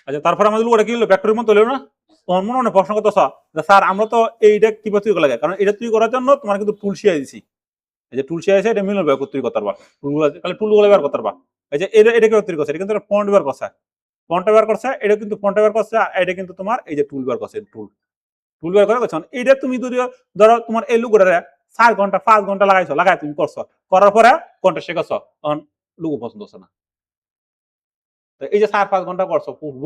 আচ্ছা তারপর আমাদের লোকটা কি হলো ভেক্টর রূপান্তর হলো না তোমার মনে মনে প্রশ্ন করতেছ যে স্যার আমরা তো এইটা কিভাবে তৈরি করা লাগে কারণ এটা তৈরি করার জন্য তোমার কিন্তু টুল শিখিয়ে দিছি এই যে টুল সে আছে এটা মিলন ব্যবহার তৈরি করতে পারবা টুলগুলো খালি টুলগুলো ব্যবহার করতে পারবা এই যে এটা কেউ তৈরি করছে এটা কিন্তু ফন্ট ব্যবহার করছে ফন্ট ব্যবহার করছে এটা কিন্তু ফন্ট ব্যবহার করছে এটা কিন্তু তোমার এই যে টুল ব্যবহার করছে টুল ব্যবহার করে করছো এটা তুমি যদি ধরো তোমার এই লুগোটা 4 ঘন্টা 5 ঘন্টা লাগাইছো লাগাই তুমি করছো করার পরে কোনটা শেখাছো তখন লুগো পছন্দ হচ্ছে না তো এই যে 4-5 ঘন্টা করছো পূর্ব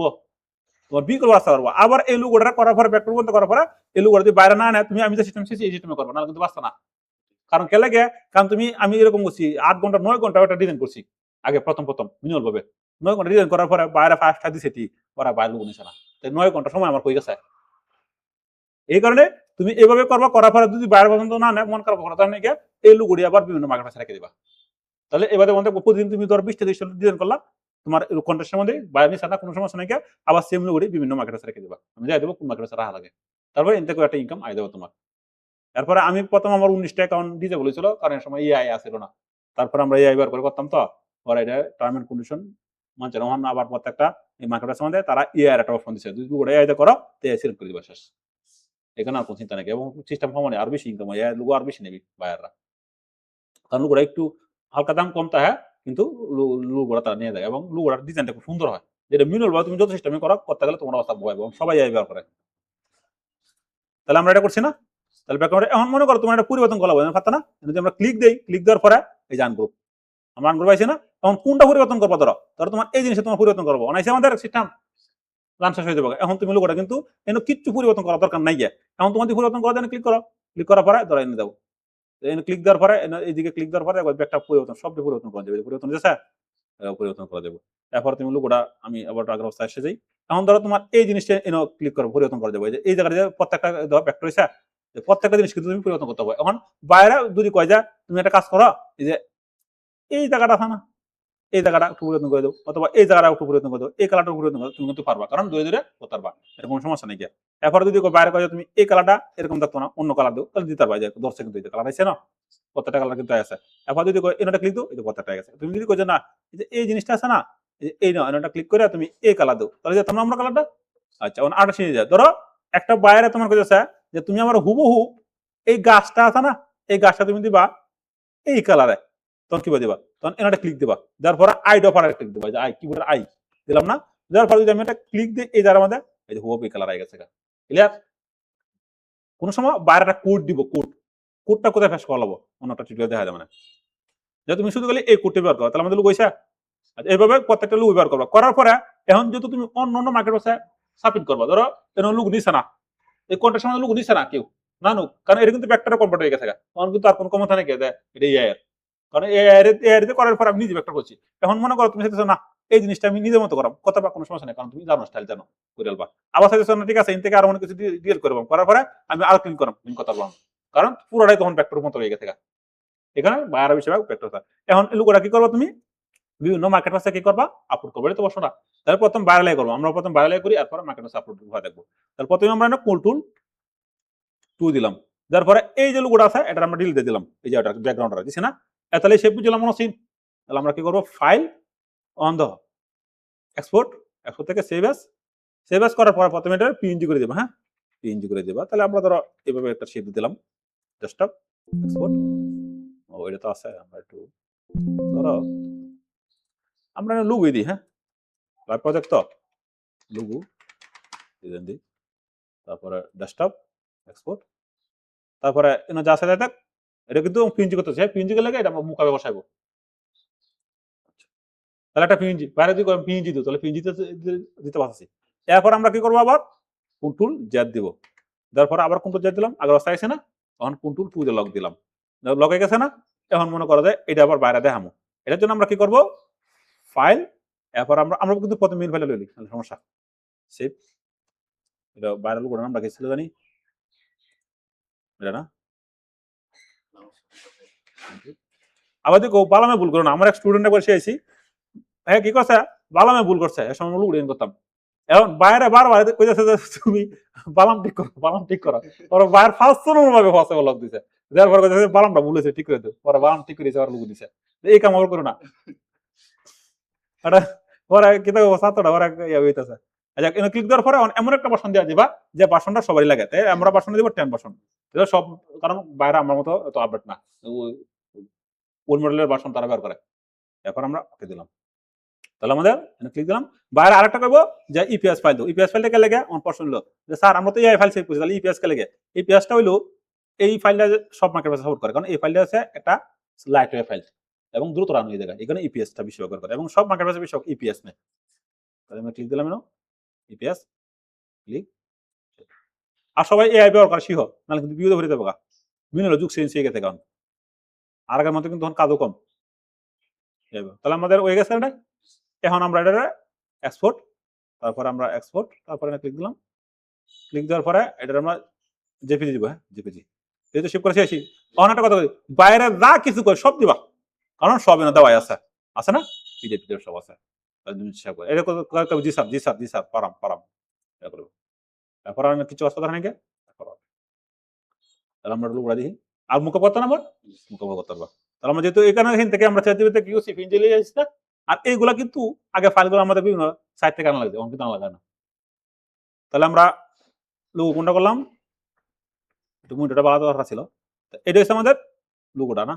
তোমার বিকল্প আসতে পারবো আবার এই লুগোটা করার পরে ব্যাক করবো করার পরে এই লুগোটা যদি বাইরে না নেয় তুমি আমি যে সিস্টেম শিখছি এই সিস্টেমে করবো না কিন্তু বাঁচতো না কারণ কে লাগে কারণ তুমি আমি এরকম করছি 8 ঘন্টা 9 ঘন্টা ওটা ডিজাইন করছি আগে প্রথম মিনিমাল ভাবে 9 ঘন্টা ডিজাইন করার পরে বাইরে 5টা দিছে ওরা বাইরে লুগো নিছে না 9 ঘন্টা সময় আমার হয়ে গেছে এই কারণে তুমি এভাবে করবা করার পরে যদি বাইরে পর্যন্ত না নেয় মন খারাপ করা তাহলে এই লুগুড়ি আবার বিভিন্ন মার্কেট পাশে রেখে দিবা তাহলে এবারে মধ্যে প্রতিদিন তুমি ধর 20টা ডিজাইন করলা তোমার কন্ট্রাস্টের মধ্যে বাইরে নিচ্ছে না কোনো সমস্যা নাই আবার সেম লুগুড়ি বিভিন্ন মার্কেট পাশে রেখে দিবা আমি যাই দেবো কোন মার্কেট পাশে রাখা লাগে তারপরে এতে করে একটা ইনকাম আয় দেবো তোমার তারপরে আমি প্রথম আমার 19টা অ্যাকাউন্ট দিতে বলেছিল কারণ সময় ইআই আসছিল না তারপরে আমরা ইআই বার করে করতাম তো ওরা এটা টার্ম এন্ড কন্ডিশন মানছে না আবার প্রত্যেকটা এই মার্কেট পাশে মধ্যে তারা ইআই একটা অপশন দিচ্ছে যদি ওটা ইআই করো তো সিলেক্ট করে দিবা শেষ এখানে আর কোনো চিন্তা নাকি এবং সিস্টেম কমানে আর বেশি ইনকাম হয় লুগো আর বেশি নেবি বায়াররা কারণ লুগোটা একটু হালকা দাম কমতা হয় কিন্তু লুগোটা তারা নিয়ে যায় এবং লুগোটার ডিজাইনটা খুব সুন্দর হয় যেটা মিনুল ভাবে তুমি যত সিস্টেমে করো করতে গেলে তোমার অবস্থা ভয় এবং সবাই ব্যবহার করে তাহলে আমরা এটা করছি না তাহলে ব্যাকগ্রাউন্ডে এখন মনে করো তোমার একটা পরিবর্তন করা হবে পারতা না যদি আমরা ক্লিক দেই ক্লিক দেওয়ার পরে এই যে আনগ্রুপ আমরা আনগ্রুপ আইছি না তখন কোনটা পরিবর্তন করবো ধরো তোমার এই জিনিসটা তোমার পরিবর্তন করবো অনাইছে আমাদের সিস্টেম গান শেষ হয়ে যাবে এখন তুমি লোকটা কিন্তু এনে কিচ্ছু পরিবর্তন করার দরকার নাই গিয়ে এখন তোমার পরিবর্তন করার জন্য ক্লিক করো ক্লিক করার পরে ধরো এনে দেবো এনে ক্লিক দেওয়ার পরে এইদিকে ক্লিক দেওয়ার পরে একটা পরিবর্তন সব পরিবর্তন করা যাবে পরিবর্তন যাচ্ছে পরিবর্তন করা যাবে তারপর তুমি লোকটা আমি আবার আগের অবস্থায় এসে যাই এখন ধরো তোমার এই জিনিসটা এনে ক্লিক করো পরিবর্তন করা যাবে এই জায়গাটা প্রত্যেকটা ভেক্টর হয়েছে প্রত্যেকটা জিনিস কিন্তু তুমি পরিবর্তন করতে হবে এখন বাইরে যদি কয় যা তুমি একটা কাজ করো এই যে এই জায়গাটা আছে না এই জায়গাটা একটু পরিবর্তন করে দেবো অথবা এই জায়গাটা একটু পরিবর্তন করে দেবো এই কালারটা পরিবর্তন করে তুমি কিন্তু পারবা কারণ ধীরে ধীরে করতে পারবা এরকম সমস্যা নেই গিয়া এরপরে যদি বাইরে কয় তুমি এই কালারটা এরকম থাকতো না অন্য কালার দেবো তাহলে দিতে পারবা যে 10 সেকেন্ড দিতে কালার আছে না প্রত্যেকটা কালার কিন্তু আছে এরপর যদি এটা ক্লিক দাও এই যে প্রত্যেকটা আছে তুমি যদি কই যে না এই জিনিসটা আছে না এই না এটা ক্লিক করে তুমি এই কালার দাও তাহলে যেতাম আমরা কালারটা আচ্ছা এখন আটা শিখে যায় ধরো একটা বাইরে তোমার কাছে যে তুমি আমার হুবহু এই গাছটা আছে না এই গাছটা তুমি দিবা এই কালারে তখন কি দিবা তখন এটা ক্লিক দিবা যার পরে আই ডফার ক্লিক দিবা যে আই কিবোর্ডের আই দিলাম না যার পরে যদি আমি এটা ক্লিক দিই এই যার মধ্যে এই যে হুবহু এই কালার আই গেছে ক্লিয়ার কোন সময় বাইরে একটা কোড দিব কোডটা কোথায় ফেস করা লাগবো অন্য একটা টিউটোরিয়াল দেখা যাবে না যে তুমি শুধু গেলে এই কোডটা ব্যবহার করো তাহলে আমাদের লোক হইছে আচ্ছা এইভাবে প্রত্যেকটা লোক ব্যবহার করবা করার পরে এখন যেহেতু তুমি অন্য মার্কেট বসে সাবমিট করবা ধরো এর লোক নিছে না এই কোনটার সময় লোক নিছে না কেউ না নুক কারণ এটা কিন্তু ব্যাকটারে কনভার্ট হয়ে গেছে তখন কিন্তু আর কোনো ক্ষমতা নেই এটা এআই এর কারণ এআই করার পর আমি নিজে ব্যাকটা করছি এখন মনে করো তুমি চাইতেছো না এই জিনিসটা আমি নিজের মতো করাম কথা বা কোনো সমস্যা নেই কারণ তুমি জানো স্টাইল জানো করে আলবা আবার চাইতেছো না ঠিক আছে ইন থেকে আর অনেক কিছু ডিল করবো করার পরে আমি আর ক্লিন করাম ক্লিন কথা বললাম কারণ পুরোটাই তখন ব্যাকটার মতো হয়ে গেছে এখানে বাইরে বেশিরভাগ ব্যাকটার এখন লোকটা কি করবো তুমি বিভিন্ন মার্কেট পাশে কি করবা আপলোড করবো এটা তো বসো না তাহলে প্রথম ভাইরালাই করবো আমরা প্রথম ভাইরালাই করি এরপর মার্কেট পাশে আপলোড দেখবো তাহলে প্রথমে আমরা কন্ট্রোল 2 দিলাম যার পরে এই যে লোগোটা আছে এটা আমরা ডিলিট দিয়ে দিলাম এই যে ব্যাকগ্রাউন্ডটা দিছি না তাহলে শেপ বুঝলাম মনে সিন তাহলে আমরা কি করবো ফাইল অন দ্য এক্সপোর্ট থেকে সেভ এস করার পর প্রথমে এটা পিএনজি করে দেবো হ্যাঁ পিএনজি করে দেবা তাহলে আমরা ধরো এইভাবে একটা শেপ দিলাম ডেস্কটপ এক্সপোর্ট ও এটা তো আছে আমরা একটু ধরো আমরা লুগো দিই হ্যাঁ লাইভ প্রজেক্ট তো লুগো ডিজাইন দিই তারপরে ডেস্কটপ এক্সপোর্ট তারপরে যা আছে দেখ এটা কিন্তু পিএনজি করতে চাই পিএনজি করলে এটা মুখাবে বসাইবো তাহলে একটা পিএনজি বাইরে যদি পিএনজি দিও তাহলে পিএনজি দিতে পারছি এরপর আমরা কি করবো আবার কন্ট্রোল জেড দিব তারপর আবার কন্ট্রোল জেড দিলাম আগের অবস্থায় আছে না তখন কন্ট্রোল 2 দিয়ে লক দিলাম লক হয়ে গেছে না এখন মনে করা যায় এটা আবার বাইরে দেখামো এটার জন্য আমরা কি করব ফাইল এরপর আমরা কিন্তু প্রথমে মেইন ফাইলে লইলি সমস্যা সেভ এটা বাইরে লোক আমরা কি ছিল জানি এটা না আবার দেখো বালামে ভুল করো না আমার এক স্টুডেন্ট একবার আইছি হ্যাঁ কি করছে বালামে ভুল করছে এর সময় লোক উড়িয়ে করতাম এখন বাইরে বারবার কইতেছে যে তুমি বালাম ঠিক করো ওর বাইরে ফার্স্ট ভাবে পসিবল লক দিছে যার পর কইতেছে বালামটা ভুলেছে ঠিক করে দাও পরে বালাম ঠিক করেছে আর লোক দিছে এই কাম আর করো না এটা ওরা কি তো ছাত্রটা ওরা ইয়া হইতাছে আচ্ছা এখানে ক্লিক দেওয়ার পরে এমন একটা ভার্সন দেওয়া দিবা যে ভার্সনটা সবারই লাগে তাই আমরা ভার্সন দিব 10 ভার্সন এটা সব কারণ বাইরে আমার মতো এত আপডেট না ওল্ড মডেলের ভার্সন তারা ব্যবহার করে। এরপর আমরা ওকে দিলাম। তাহলে আমাদের ক্লিক দিলাম। বাইরে আরেকটা করবো যে ইপিএস ফাইল দেবো। ইপিএস ফাইলটা কে লেগে আমার প্রশ্ন হলো যে স্যার আমরা তো এই ফাইল সেভ করছি, তাহলে ইপিএস কে লেগে? ইপিএসটা হইলো এই ফাইলটা সব মার্কেট প্লেসে সাপোর্ট করে, কারণ এই ফাইলটা হচ্ছে একটা লাইট ওয়েভ ফাইল এবং দ্রুত রান হয়ে যায়, এখানে ইপিএসটা বেশি ব্যবহার করে এবং সব মার্কেট প্লেসে বেশি ইপিএস নেয়। তাহলে আমি ক্লিক দিলাম ইপিএস ক্লিক। আর সবাই এআই ব্যবহার করে শিখো, নাহলে কিন্তু বিপদে ভরে দেবো। বিভিন্ন যুগ চেঞ্জ হয়ে গেছে, কারণ আর আগের মতো কিন্তু তখন কাজও কম। তাহলে আমাদের হয়ে গেছে এটা। এখন আমরা এটা এক্সপোর্ট, তারপরে আমরা এক্সপোর্ট, তারপরে ক্লিক দিলাম। ক্লিক দেওয়ার পরে এটা আমরা জেপিজি দিব। হ্যাঁ, জেপিজি যেহেতু সেভ করেছি আসি। তখন একটা কথা বলি, বাইরে যা কিছু করে সব দিবা, কারণ সব এনে দেওয়াই আছে না, পিডিএফ সব আছে। জি স্যার জি স্যার জি স্যার পারাম পারাম এটা করবো। তারপর আমি কিছু কথা নাকি তাহলে আমরা উড়া দিই আর মুখ করতাম আমার মুখ করতে পারবো। তাহলে আমরা যেহেতু এখানে থেকে আমরা আসছি না, আর এইগুলা কিন্তু আগে ফাইলগুলো আমাদের বিভিন্ন সাইট থেকে আনা লাগছে, কিন্তু আনা লাগে না। তাহলে আমরা লোগো কোনটা করলাম, একটু মুন্ডটা বাড়াতে দরকার ছিল। এটা হচ্ছে আমাদের লোগোটা না,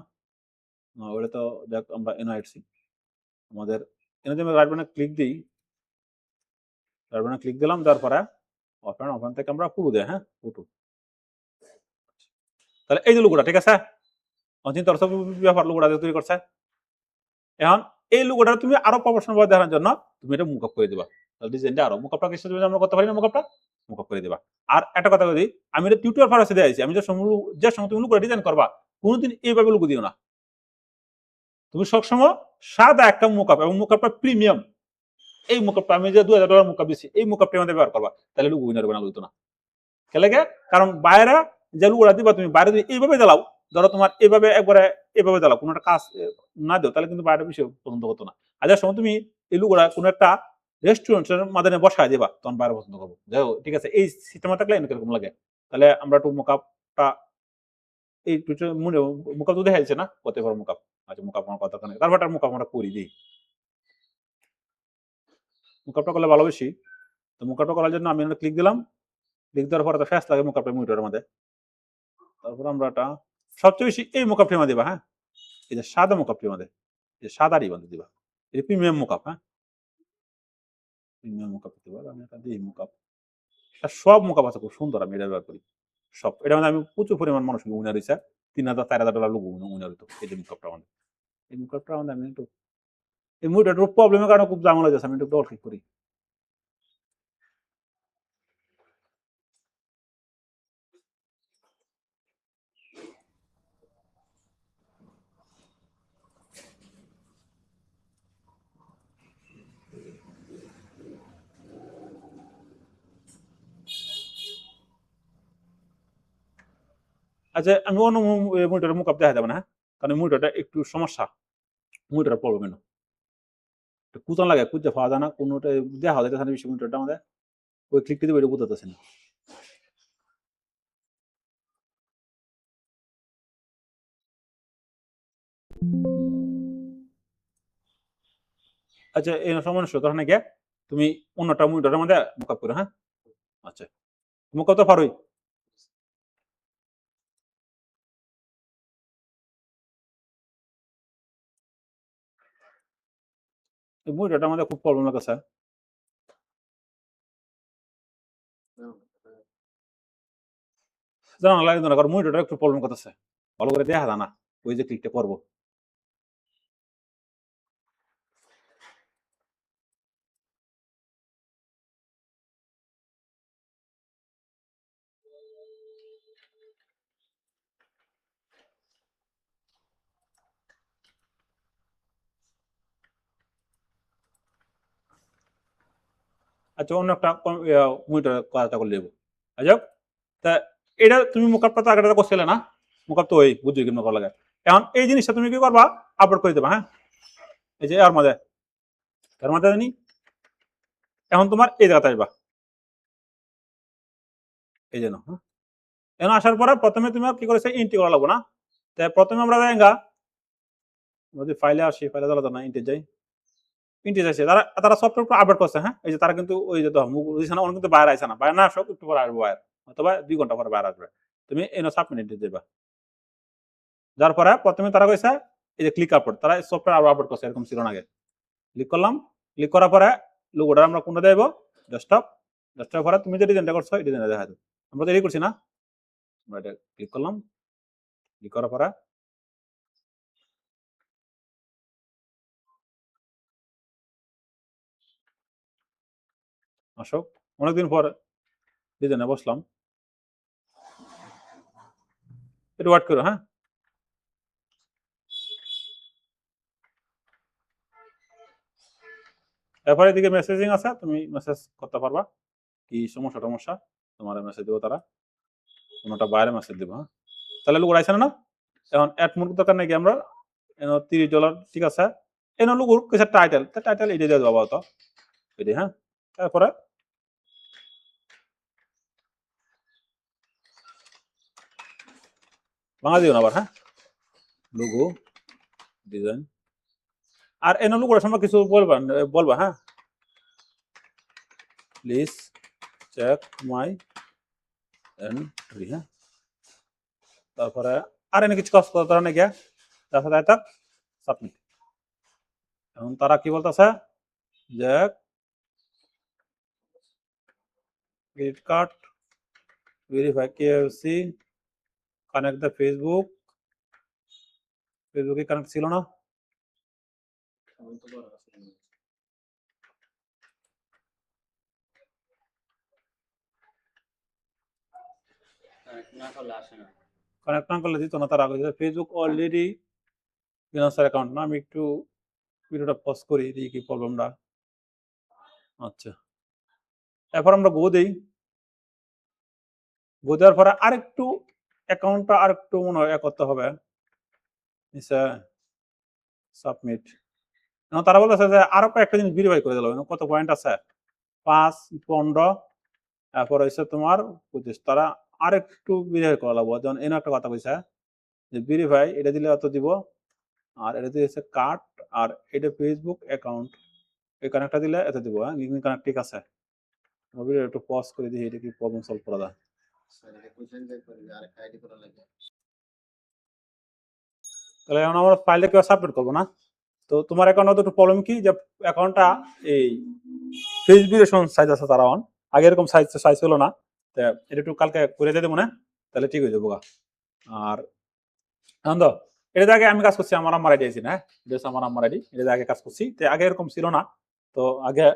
ওটা তো দেখ আমরা এনে আসছি আমাদের এনে যদি রাইট বাটনে ক্লিক দিই, রাইট বাটনে ক্লিক দিলাম, তারপরে ওখান থেকে আমরা পুরো দেয়। হ্যাঁ, পুরো। তাহলে এই যে লোগোটা ঠিক আছে, চিন্তা করছো ব্যাপার লোগোটা তৈরি করছে। এখন এই লোগোটা তুমি আরো প্রফেশনাল ভাবে দেখানোর জন্য তুমি এটা মুকআপ করে দিবা। ডিজাইনটা আরো মুকআপটা কিছু আমরা করতে পারি না, মুকআপটা মুকআপ করে দিবা। আর একটা কথা বলি, আমি এটা টিউটোরিয়াল ফার্স্টে দেখাইছি, আমি যে সময় তুমি লোগো ডিজাইন করবা কোনোদিন এইভাবে লোগো দিও না। তুমি সবসময় সাদা একটা মুকআপ, এবং মুকআপটা প্রিমিয়াম। এই মুকআপটা আমি যে $2000 মুকআপ দিচ্ছি, এই মুকআপটা আমাদের ব্যবহার করবা, তাহলে লোগো উইনার বানাবো না। কেলে? কারণ বাইরে যে লোগোটা দিবা তুমি বাইরে যদি এইভাবে জ্বালাও, ধরো তোমার এইভাবে একবারে এইভাবে জ্বালাও, কোনো একটা কাজ না দিও, তাহলে কিন্তু বাইরে বেশি পছন্দ করতো না। আর যার সময় তুমি এই লোগোটা কোনো একটা রেস্টুরেন্টের মাধ্যমে বসায় দিবা, তখন বাইরে পছন্দ করবো। যাই হোক, ঠিক আছে, এই সিস্টেমে থাকলে এরকম লাগে। তাহলে আমরা একটু মুকআপটা এই মুকআপ তো দেখাইছে না, করতে পারো মুকআপ। আচ্ছা, মুকআপ আমার কথা নেই, তারপর একটা মুকআপ আমরা করি দিই। মুকআপটা করলে ভালো বেশি। তো মুকআপটা করার জন্য আমি ক্লিক দিলাম। ক্লিক দেওয়ার পরে ফেস লাগে মুকআপটা মনিটরের মধ্যে। তারপর আমরা এটা সবচেয়ে বেশি এই মুকআপটির মধ্যে দিবা। হ্যাঁ, এই যে সাদা মুকআপটির মধ্যে, এই সাদা রিবন দিবা, এই প্রিমিয়াম মুকআপ। হ্যাঁ, প্রিমিয়াম মুকআপ দিবা। আমি এটা দিই মুকআপ। এটা সব মুকআপ আছে খুব সুন্দর, আমি এটা ব্যবহার করি সব। এটা মানে আমি প্রচুর পরিমাণ মানুষ উইনার হয়েছে, $3000-4000 লোক উইনার হইতো এই যে মুকআপটা আমাদের। এই মুকআপটা আমাদের আমি একটু এই মুভিটা একটু প্রবলেমের কারণে খুব ঝামেলা যাচ্ছে, আমি একটু ডল ঠিক করি। আচ্ছা, আমি অন্য মনিটরের মুকআপ দেখা যাবে না। হ্যাঁ, কারণ মনিটরটা একটু সমস্যা, মনিটরের প্রবলেম না, কুচান লাগে, খুঁজে পাওয়া যায় না, কোনোটা দেখা যাইতেছে না বেশি মনিটরটা আমাদের। ওই ক্লিক দিতে ওইটা বুঝতেছে না। আচ্ছা, এই সমস্যা তখন গিয়ে তুমি অন্যটা মনিটরের মধ্যে মুকআপ করো। হ্যাঁ, আচ্ছা, মুকআপ তো পারোই। এই মনিটরটা আমাদের খুব প্রবলেম লাগছে। জানা লাগে না, কারণ মনিটরটা একটু প্রবলেম করতেছে, ভালো করে দেখা যায় না ওই যে ক্লিকটা করবো। আচ্ছা, অন্য একটা মনিটর কাজটা করে দেবো। আচ্ছা, তা এটা তুমি মুকআপটা তো আগে করছিলে না, মুকআপ তো ওই বুঝছি কিন্তু করা লাগে। এখন এই জিনিসটা তুমি কি করবা, আপলোড করে দেবা। হ্যাঁ, এই যে এর মধ্যে জানি এখন তোমার এই জায়গাতে আসবা, এই জন্য। হ্যাঁ, এখন আসার পরে প্রথমে তুমি কি করেছে এন্ট্রি করা লাগবো না। তাই প্রথমে আমরা যাইগা যদি ফাইলে আসি, ফাইলে জ্বালাতো না, ইন্টে যাই, ইন্টে যাইছে তারা তারা সফটওয়্যার আপডেট করছে। হ্যাঁ, এই যে তারা কিন্তু ওই যে অনেক কিন্তু বাইরে আসে না, বাইরে না আসো, একটু পরে আসবো বাইরে, অথবা 2 ঘন্টা পরে বাইরে আসবে। তুমি এনে সাবমিট দিতে দেবা। যার পরে প্রথমে তারা কইছে এই যে ক্লিক আপলোড, তারা সফটওয়্যার আবার আপলোড করছে, এরকম ছিল না আগে। ক্লিক করলাম, ক্লিক করার পরে লোগোটা আমরা কোনটা দেব, ডেস্কটপ, ডেস্কটপ পরে তুমি যে ডিজাইনটা করছো এই ডিজাইনটা দেখা যাবে। আমরা তো রেডি করছি না, আমরা এটা ক্লিক করলাম, ক্লিক করার পরে আসো, অনেকদিন পর ডিজাইনে বসলাম, একটু ওয়েট করো, হ্যাঁ। এরপরে এদিকে মেসেজিং আছে, তুমি মেসেজ করতে পারবা, কি সমস্যা টমস্যা তোমার মেসেজ দিব, তারা কোনোটা বাইরে মেসেজ দিব, হ্যাঁ। তাহলে লোক আইছে না, এখন অ্যাড মোড দরকার নাকি, আমরা $30, ঠিক আছে। এনে লোক কিছু টাইটেল, টাইটেল এটা দিয়ে দেবো তো এটি, হ্যাঁ। তারপরে বাংলা দিও না আবার, হ্যাঁ, লোগো ডিজাইন। আর এনে লোকের সময় কিছু বলবা, হ্যাঁ, প্লিজ চেক মাই এন্ট্রি, হ্যাঁ। তারপরে আর এনে কিছু কাজ করতে নাকি, দেখা যায় তাক সাবমিট। এখন তারা কি বলতেছে যে credit card verify KFC connect the ফেসবুকে কানেক্ট ছিল না, কানেক্ট না করলে দিত না, তারা ফেসবুক অলরেডি ফিনান্সার অ্যাকাউন্ট না। আমি একটু ভিডিওটা পজ করি, দিই কি প্রবলেমটা। আচ্ছা, এরপর আমরা গো দেই, গো দেওয়ার পরে আরেকটু অ্যাকাউন্টটা আরেকটু মনে হয় করতে হবে, সাবমিট। তারা বলতেছে যে আরো কয়েকটা জিনিস ভেরিফাই করে দিল, কত পয়েন্ট আছে, 5, 15, তারপর হচ্ছে তোমার 25, তারা আরেকটু ভেরিফাই করা লাগবো। যেমন এনে একটা কথা কইছে যে ভেরিফাই, এটা দিলে অত দিব, আর এটা দিয়েছে কার্ড, আর এটা ফেসবুক অ্যাকাউন্ট, এই কানেক্টটা দিলে এত দিব, হ্যাঁ। লিঙ্ক কানেক্ট ঠিক আছে, ভিডিও একটু পজ করে দিই, এটা কি প্রবলেম সলভ করা যায়। তাহলে এখন আমরা ফাইলটা কেউ সাবমিট করবো না। তো তোমার অ্যাকাউন্টে একটু প্রবলেম কি, যে অ্যাকাউন্টটা এই ফেসবুকেশন সাইজ আছে, তারা আগে এরকম সাইজ ছিল না, তো এটা একটু কালকে করে দিয়ে দেবো না, তাহলে ঠিক হয়ে যাবো। আর আনন্দ, এটা আগে আমি কাজ করছি, আমার আম্মার আইডি আছি না, আমার আম্মার আইডি, এটা আগে কাজ করছি, তো আগে এরকম ছিল না। তো আগে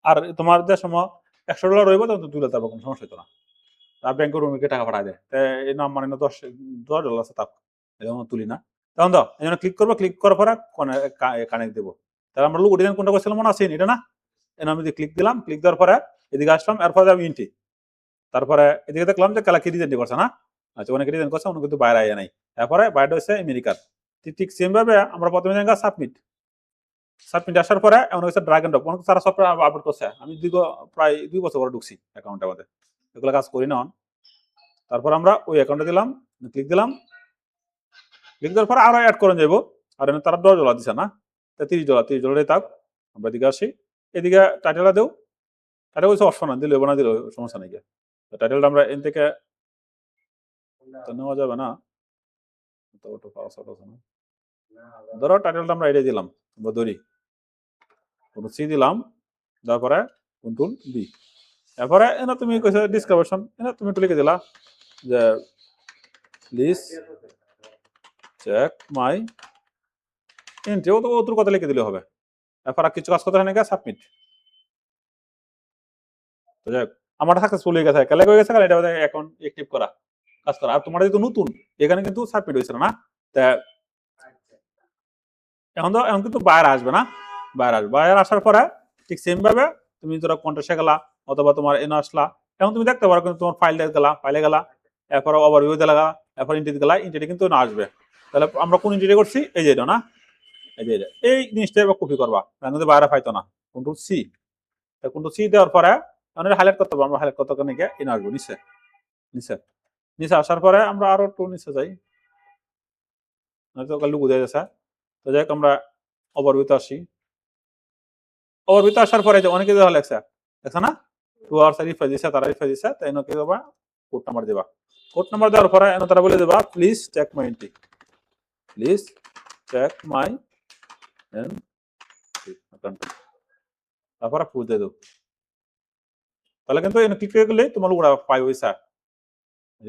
আর তোমার যে সময় $100 রইব, তখন তুলে দেবো, কোনো সমস্যা হতো না। আর ব্যাংকের রুমিকে টাকা পাঠায় দেয়, তো এই নাম্বার $10 আছে, তার এরকম তুলি না। তখন তো এই জন্য ক্লিক করবো, ক্লিক করার পরে কানেক্ট দেবো। তাহলে আমরা লোক ডিজাইন কোনটা করছিলাম মনে আছে, এটা না। আমি ক্লিক দিলাম, ক্লিক দেওয়ার পরে এদিকে আসলাম, এরপরে আমি ইন্টি, তারপরে এদিকে দেখলাম যে কালা কি ডিজাইন করছে না। আচ্ছা, অনেকে ডিজাইন করছে, অনেক কিন্তু বাইরে আয় নাই। তারপরে বাইরে হচ্ছে আমেরিকার, ঠিক সেম ভাবে আমরা প্রথমে জায়গা সাবমিট আসার পরে এমন হচ্ছে ড্রাগ এন্ড ড্রপ, অনেক সারা সফটওয়্যার আপলোড করছে। আমি প্রায় 2 বছর পরে ঢুকছি অ্যাকাউন্টে, আমাদের এগুলো কাজ করি না। তারপর আমরা ওই অ্যাকাউন্টে দিলাম, ক্লিক দিলাম, ক্লিক দেওয়ার পরে আরো অ্যাড করে যাবো। আর তারা $10 দিছে না, $30 থাক। আমরা এদিকে আসি, এদিকে টাইটেলটা দেও, টাইটেল হচ্ছে অপশনাল, দিলে না দিলে সমস্যা নেই। টাইটেলটা আমরা এন থেকে নেওয়া যাবে না, ধরো টাইটেলটা আমরা এটাই দিলাম, আমরা ধরি সি দিলাম, তারপরে কন্ট্রোল বি। এরপরে এনে তুমি কইছো ডিসক্রিপশন, এনে তুমি একটু লিখে দিলা যে প্লিজ চেক মাই এন্ট্রি, ও তো ওর কথা লিখে দিলে হবে। এরপর আর কিছু কাজ করতে হয় না, সাবমিট। তো যাই হোক, আমার সাকসেসফুল হয়ে গেছে, কেলে হয়ে গেছে, কারণ এটা এখন অ্যাক্টিভ করা কাজ করা। আর তোমার যেহেতু নতুন, এখানে কিন্তু সাবমিট হয়েছিল না, তা এখন কিন্তু বাইরে আসবে না, বাইরে আসার পরে ঠিক সেম ভাবে তুমি ধরো কন্টেস্টে গেলা, অথবা তোমার এনে আসলা, এখন তুমি দেখতে পারো কিন্তু তোমার ফাইলে গেলা, এরপর ওভারভিউ দিলা, এরপর ইন্টিতে গেলা, ইন্টিতে কিন্তু না আসবে। তাহলে আমরা কোন ইন্টিতে করছি, এই যে এটা না, এই জিনিসটা এবার কপি করবা, কিন্তু বাইরে পাইতো না। কন্ট্রোল সি দেওয়ার পরে হাইলাইট করতে পারবো, আমরা হাইলাইট করতে নিয়ে এনে আসবো নিচে, নিচে আসার পরে আমরা আরো একটু নিচে যাই, লুকু দিয়ে যাচ্ছে। তো যাই হোক, আমরা ওভারভিউতে আসি, ওভারভিউতে আসার পরে যে অনেকে দেওয়া লেখছে, দেখছে না, 2 hours রিফ্রেশ দিছে, তারা রিফ্রেশ দিছে, তাই কি দেবা, কোড নাম্বার দেবা। কোড নাম্বার দেওয়ার পরে তারা বলে দেবা please check my entry, please check my account, তারপর পুশ দিয়ে দেবো। তাহলে কিন্তু এখানে ক্লিক করে গেলে তোমার লোগোটা পাই হয়েছে,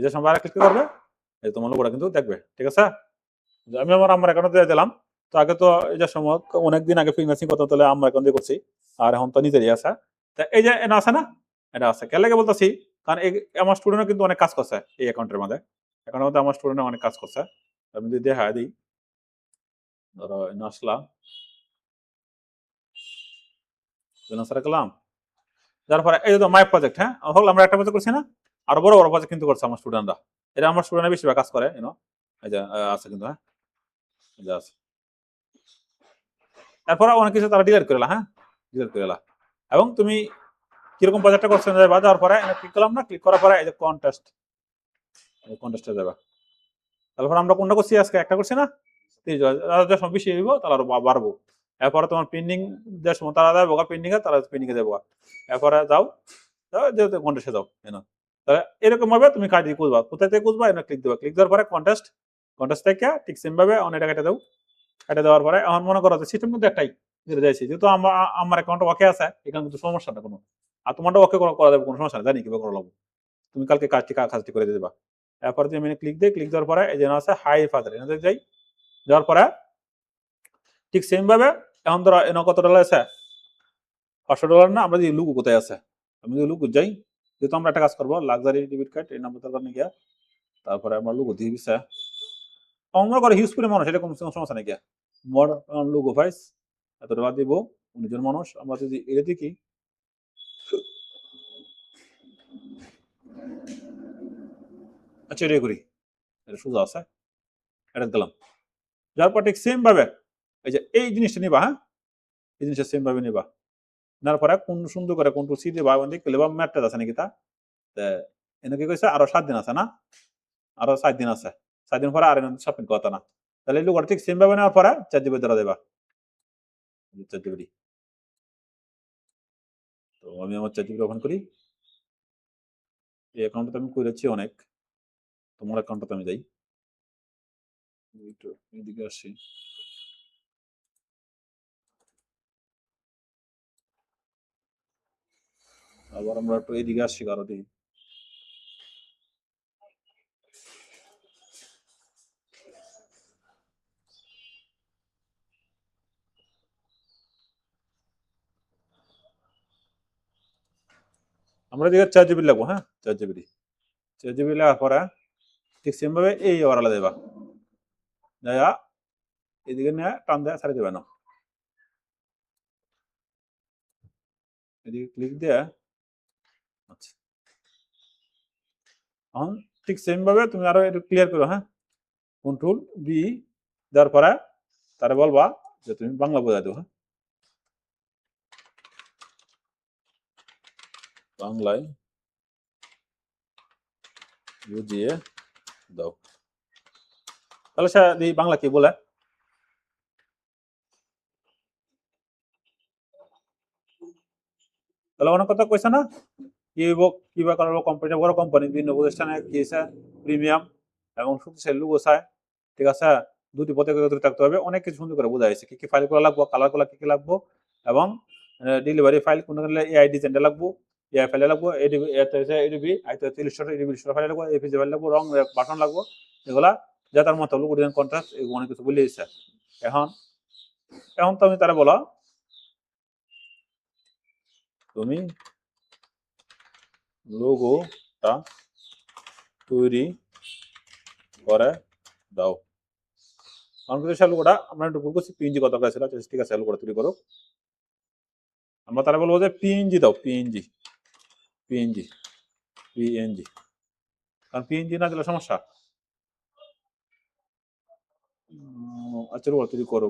যে সময় ক্লিক করবে এই তোমার লোগোটা কিন্তু দেখবে। ঠিক আছে, আমি আমার অ্যাকাউন্টে দিয়ে দিলাম। তো আগে তো এই যে সময় অনেকদিন আগে ফ্রিল্যান্সিং করতাম, তাহলে আমার অ্যাকাউন্ট দিয়ে করছি, আর এখন তো নিজেরই আছে। তা এই যে এটা আছে না, এটা আছে কেন লাগে বলতেছি, কারণ আমার স্টুডেন্টও কিন্তু অনেক কাজ করছে এই অ্যাকাউন্টের মধ্যে। অ্যাকাউন্টের মধ্যে আমার স্টুডেন্ট অনেক কাজ করছে। আমি যদি দেখা দিই, ধরো আসলাম গেলাম, তারপরে এই যে মাই প্রজেক্ট, হ্যাঁ হল আমরা একটা প্রজেক্ট করছি না, আরো বড় বড় প্রজেক্ট কিন্তু করছে আমার স্টুডেন্টরা। এটা আমার স্টুডেন্টরা বেশিরভাগ কাজ করে, এই যে আছে কিন্তু, হ্যাঁ এই যে আছে। তারপরে অনেক কিছু তারা ডিলিট করে, হ্যাঁ ডিলিট করে। এবং তুমি কিরকম প্রজেক্টটা করছেন যাবা, যাওয়ার পরে ক্লিক করলাম না, ক্লিক করার পরে এই যে কন্টেস্টে যাবা। তারপর আমরা কোনটা করছি আজকে, একটা করছি না, যে সময় বেশি হইব তাহলে আরো বাড়বো। এরপরে তোমার পেন্ডিং যে সময় তারা দেবো পেন্ডিং এ, তারা পেন্ডিং এ দেবো। এরপরে যাও যেহেতু কন্টেস্টে যাও, তাহলে এরকম ভাবে তুমি কাজ দিয়ে খুঁজবা, কোথায় থেকে খুঁজবা, এনে ক্লিক দেবা। ক্লিক দেওয়ার পরে কন্টেস্ট থেকে ঠিক সেম ভাবে অনেকটা কেটে দাও। কেটে দেওয়ার পরে এখন মনে করো যে সিস্টেম কিন্তু একটাই যাইছি, যেহেতু আমার অ্যাকাউন্ট ওকে আছে, এখানে কিন্তু সমস্যাটা কোনো, আর তোমারটা ওকে করা যাবে, কোনো সমস্যা নেই, জানি কিভাবে করা লাগবে। তুমি কালকে কাজটি করে দিবা। এরপরে তুমি ক্লিক দিয়ে, ক্লিক দেওয়ার পরে এই যে আছে হাই ফাদার, এনে যাই। যাওয়ার পরে ঠিক সেম ভাবে এখন ধরো এনে কত ডলার আছে, $500 না, আমরা যে লুকু কোথায় আছে, আমি যদি লুকু যাই, যেহেতু আমরা একটা কাজ করবো লাক্সারি ডেবিট কার্ড এই নাম্বার দরকার নিয়ে গিয়া, তারপরে আমরা লুকু দিয়ে দিচ্ছে আমরা করে হিউজ করে মানুষ, এটা কোনো সমস্যা নেই গিয়া মোর লুকু ভাইস এত ডলার দিব 19 জন মানুষ। আমরা যদি এটা দেখি, আচ্ছা এটা করি, এটা সোজা আছে, এটা দিলাম। যার পর ঠিক সেম ভাবে এই যে এই জিনিসটা নিবা, হ্যাঁ এই জিনিসটা সেম ভাবে নিবা। নেওয়ার পরে কোন সুন্দর করে কন্ট্রোল সি দিয়ে বাবা দিকে লেবা, ম্যাপটা আছে নাকি তা এনে কি কইছে, আরো 7 দিন আছে না, আরো 7 দিন আছে, 7 দিন পরে আর সাবমিট কথা না। তাহলে এই লোকটা ঠিক সেম ভাবে নেওয়ার পরে 4 জিবি ধরা দেবা, 4 জিবি। তো আমি আমার 4 জিবি ওপেন করি, এই অ্যাকাউন্টটা আমি করেছি অনেক, তোমার অ্যাকাউন্টটা আমি যাই, একটু এদিকে আসি। আবার আমরা একটু এদিকে আসছি, কারো দিই আমরা এদিকে 4 জিবি লাগবো, হ্যাঁ 4 জিবি। 4 জিবি লাগার পরে ঠিক সেম ভাবে এই ওয়ারালে দেবা, যাইয়া এদিকে নিয়ে টান দেয়া ছাড়ি দেবে না, এদিকে ক্লিক দিয়ে। আচ্ছা এখন ঠিক সেম ভাবে তুমি আরো একটু ক্লিয়ার করো, হ্যাঁ কন্ট্রোল বি দেওয়ার পরে তারা বলবা যে তুমি বাংলা বোঝাই দেবো, হ্যাঁ বাংলায় বুঝিয়ে দাও। তাহলে সে বাংলা কি বলে, তাহলে অনেক কথা কইছে না, কিবা কারো কোম্পানি, বড় কোম্পানি বিভিন্ন প্রতিষ্ঠানে কি প্রিমিয়াম এবং শক্তিশালী লোগো চায়। ঠিক আছে, দুটি পতাকা থাকতে হবে, অনেক কিছু সুন্দর করে বোঝা হয়েছে, কি কি ফাইল করা লাগবো, কালার করা কি কি লাগবো, এবং ডেলিভারি ফাইল কোন এআই ডিজাইনটা লাগবো, এআই ফাইলে লাগবো, এডিবি ইলিস্ট্রেটর ফাইলে লাগবো, এপিজি ফাইল লাগবো, রং বাটন লাগবো, এগুলা যা তার মতো লোগো ডিজাইন কন্ট্রাস্ট এগুলো অনেক কিছু বলে দিচ্ছে। এখন এখন তুমি তারা বলো তুমি লোগোটা তৈরি করে দাও। কারণ লোগোটা আমরা একটু ভুল করছি, পিএনজি কত ছিল, ঠিক আছে লোগোটা তৈরি করো। আমরা তারা বলবো যে পিএনজি দাও, পিএনজি পিএনজি পিএনজি, কারণ পিএনজি না দিলে সমস্যা। আচ্ছা লোগো তৈরি করো,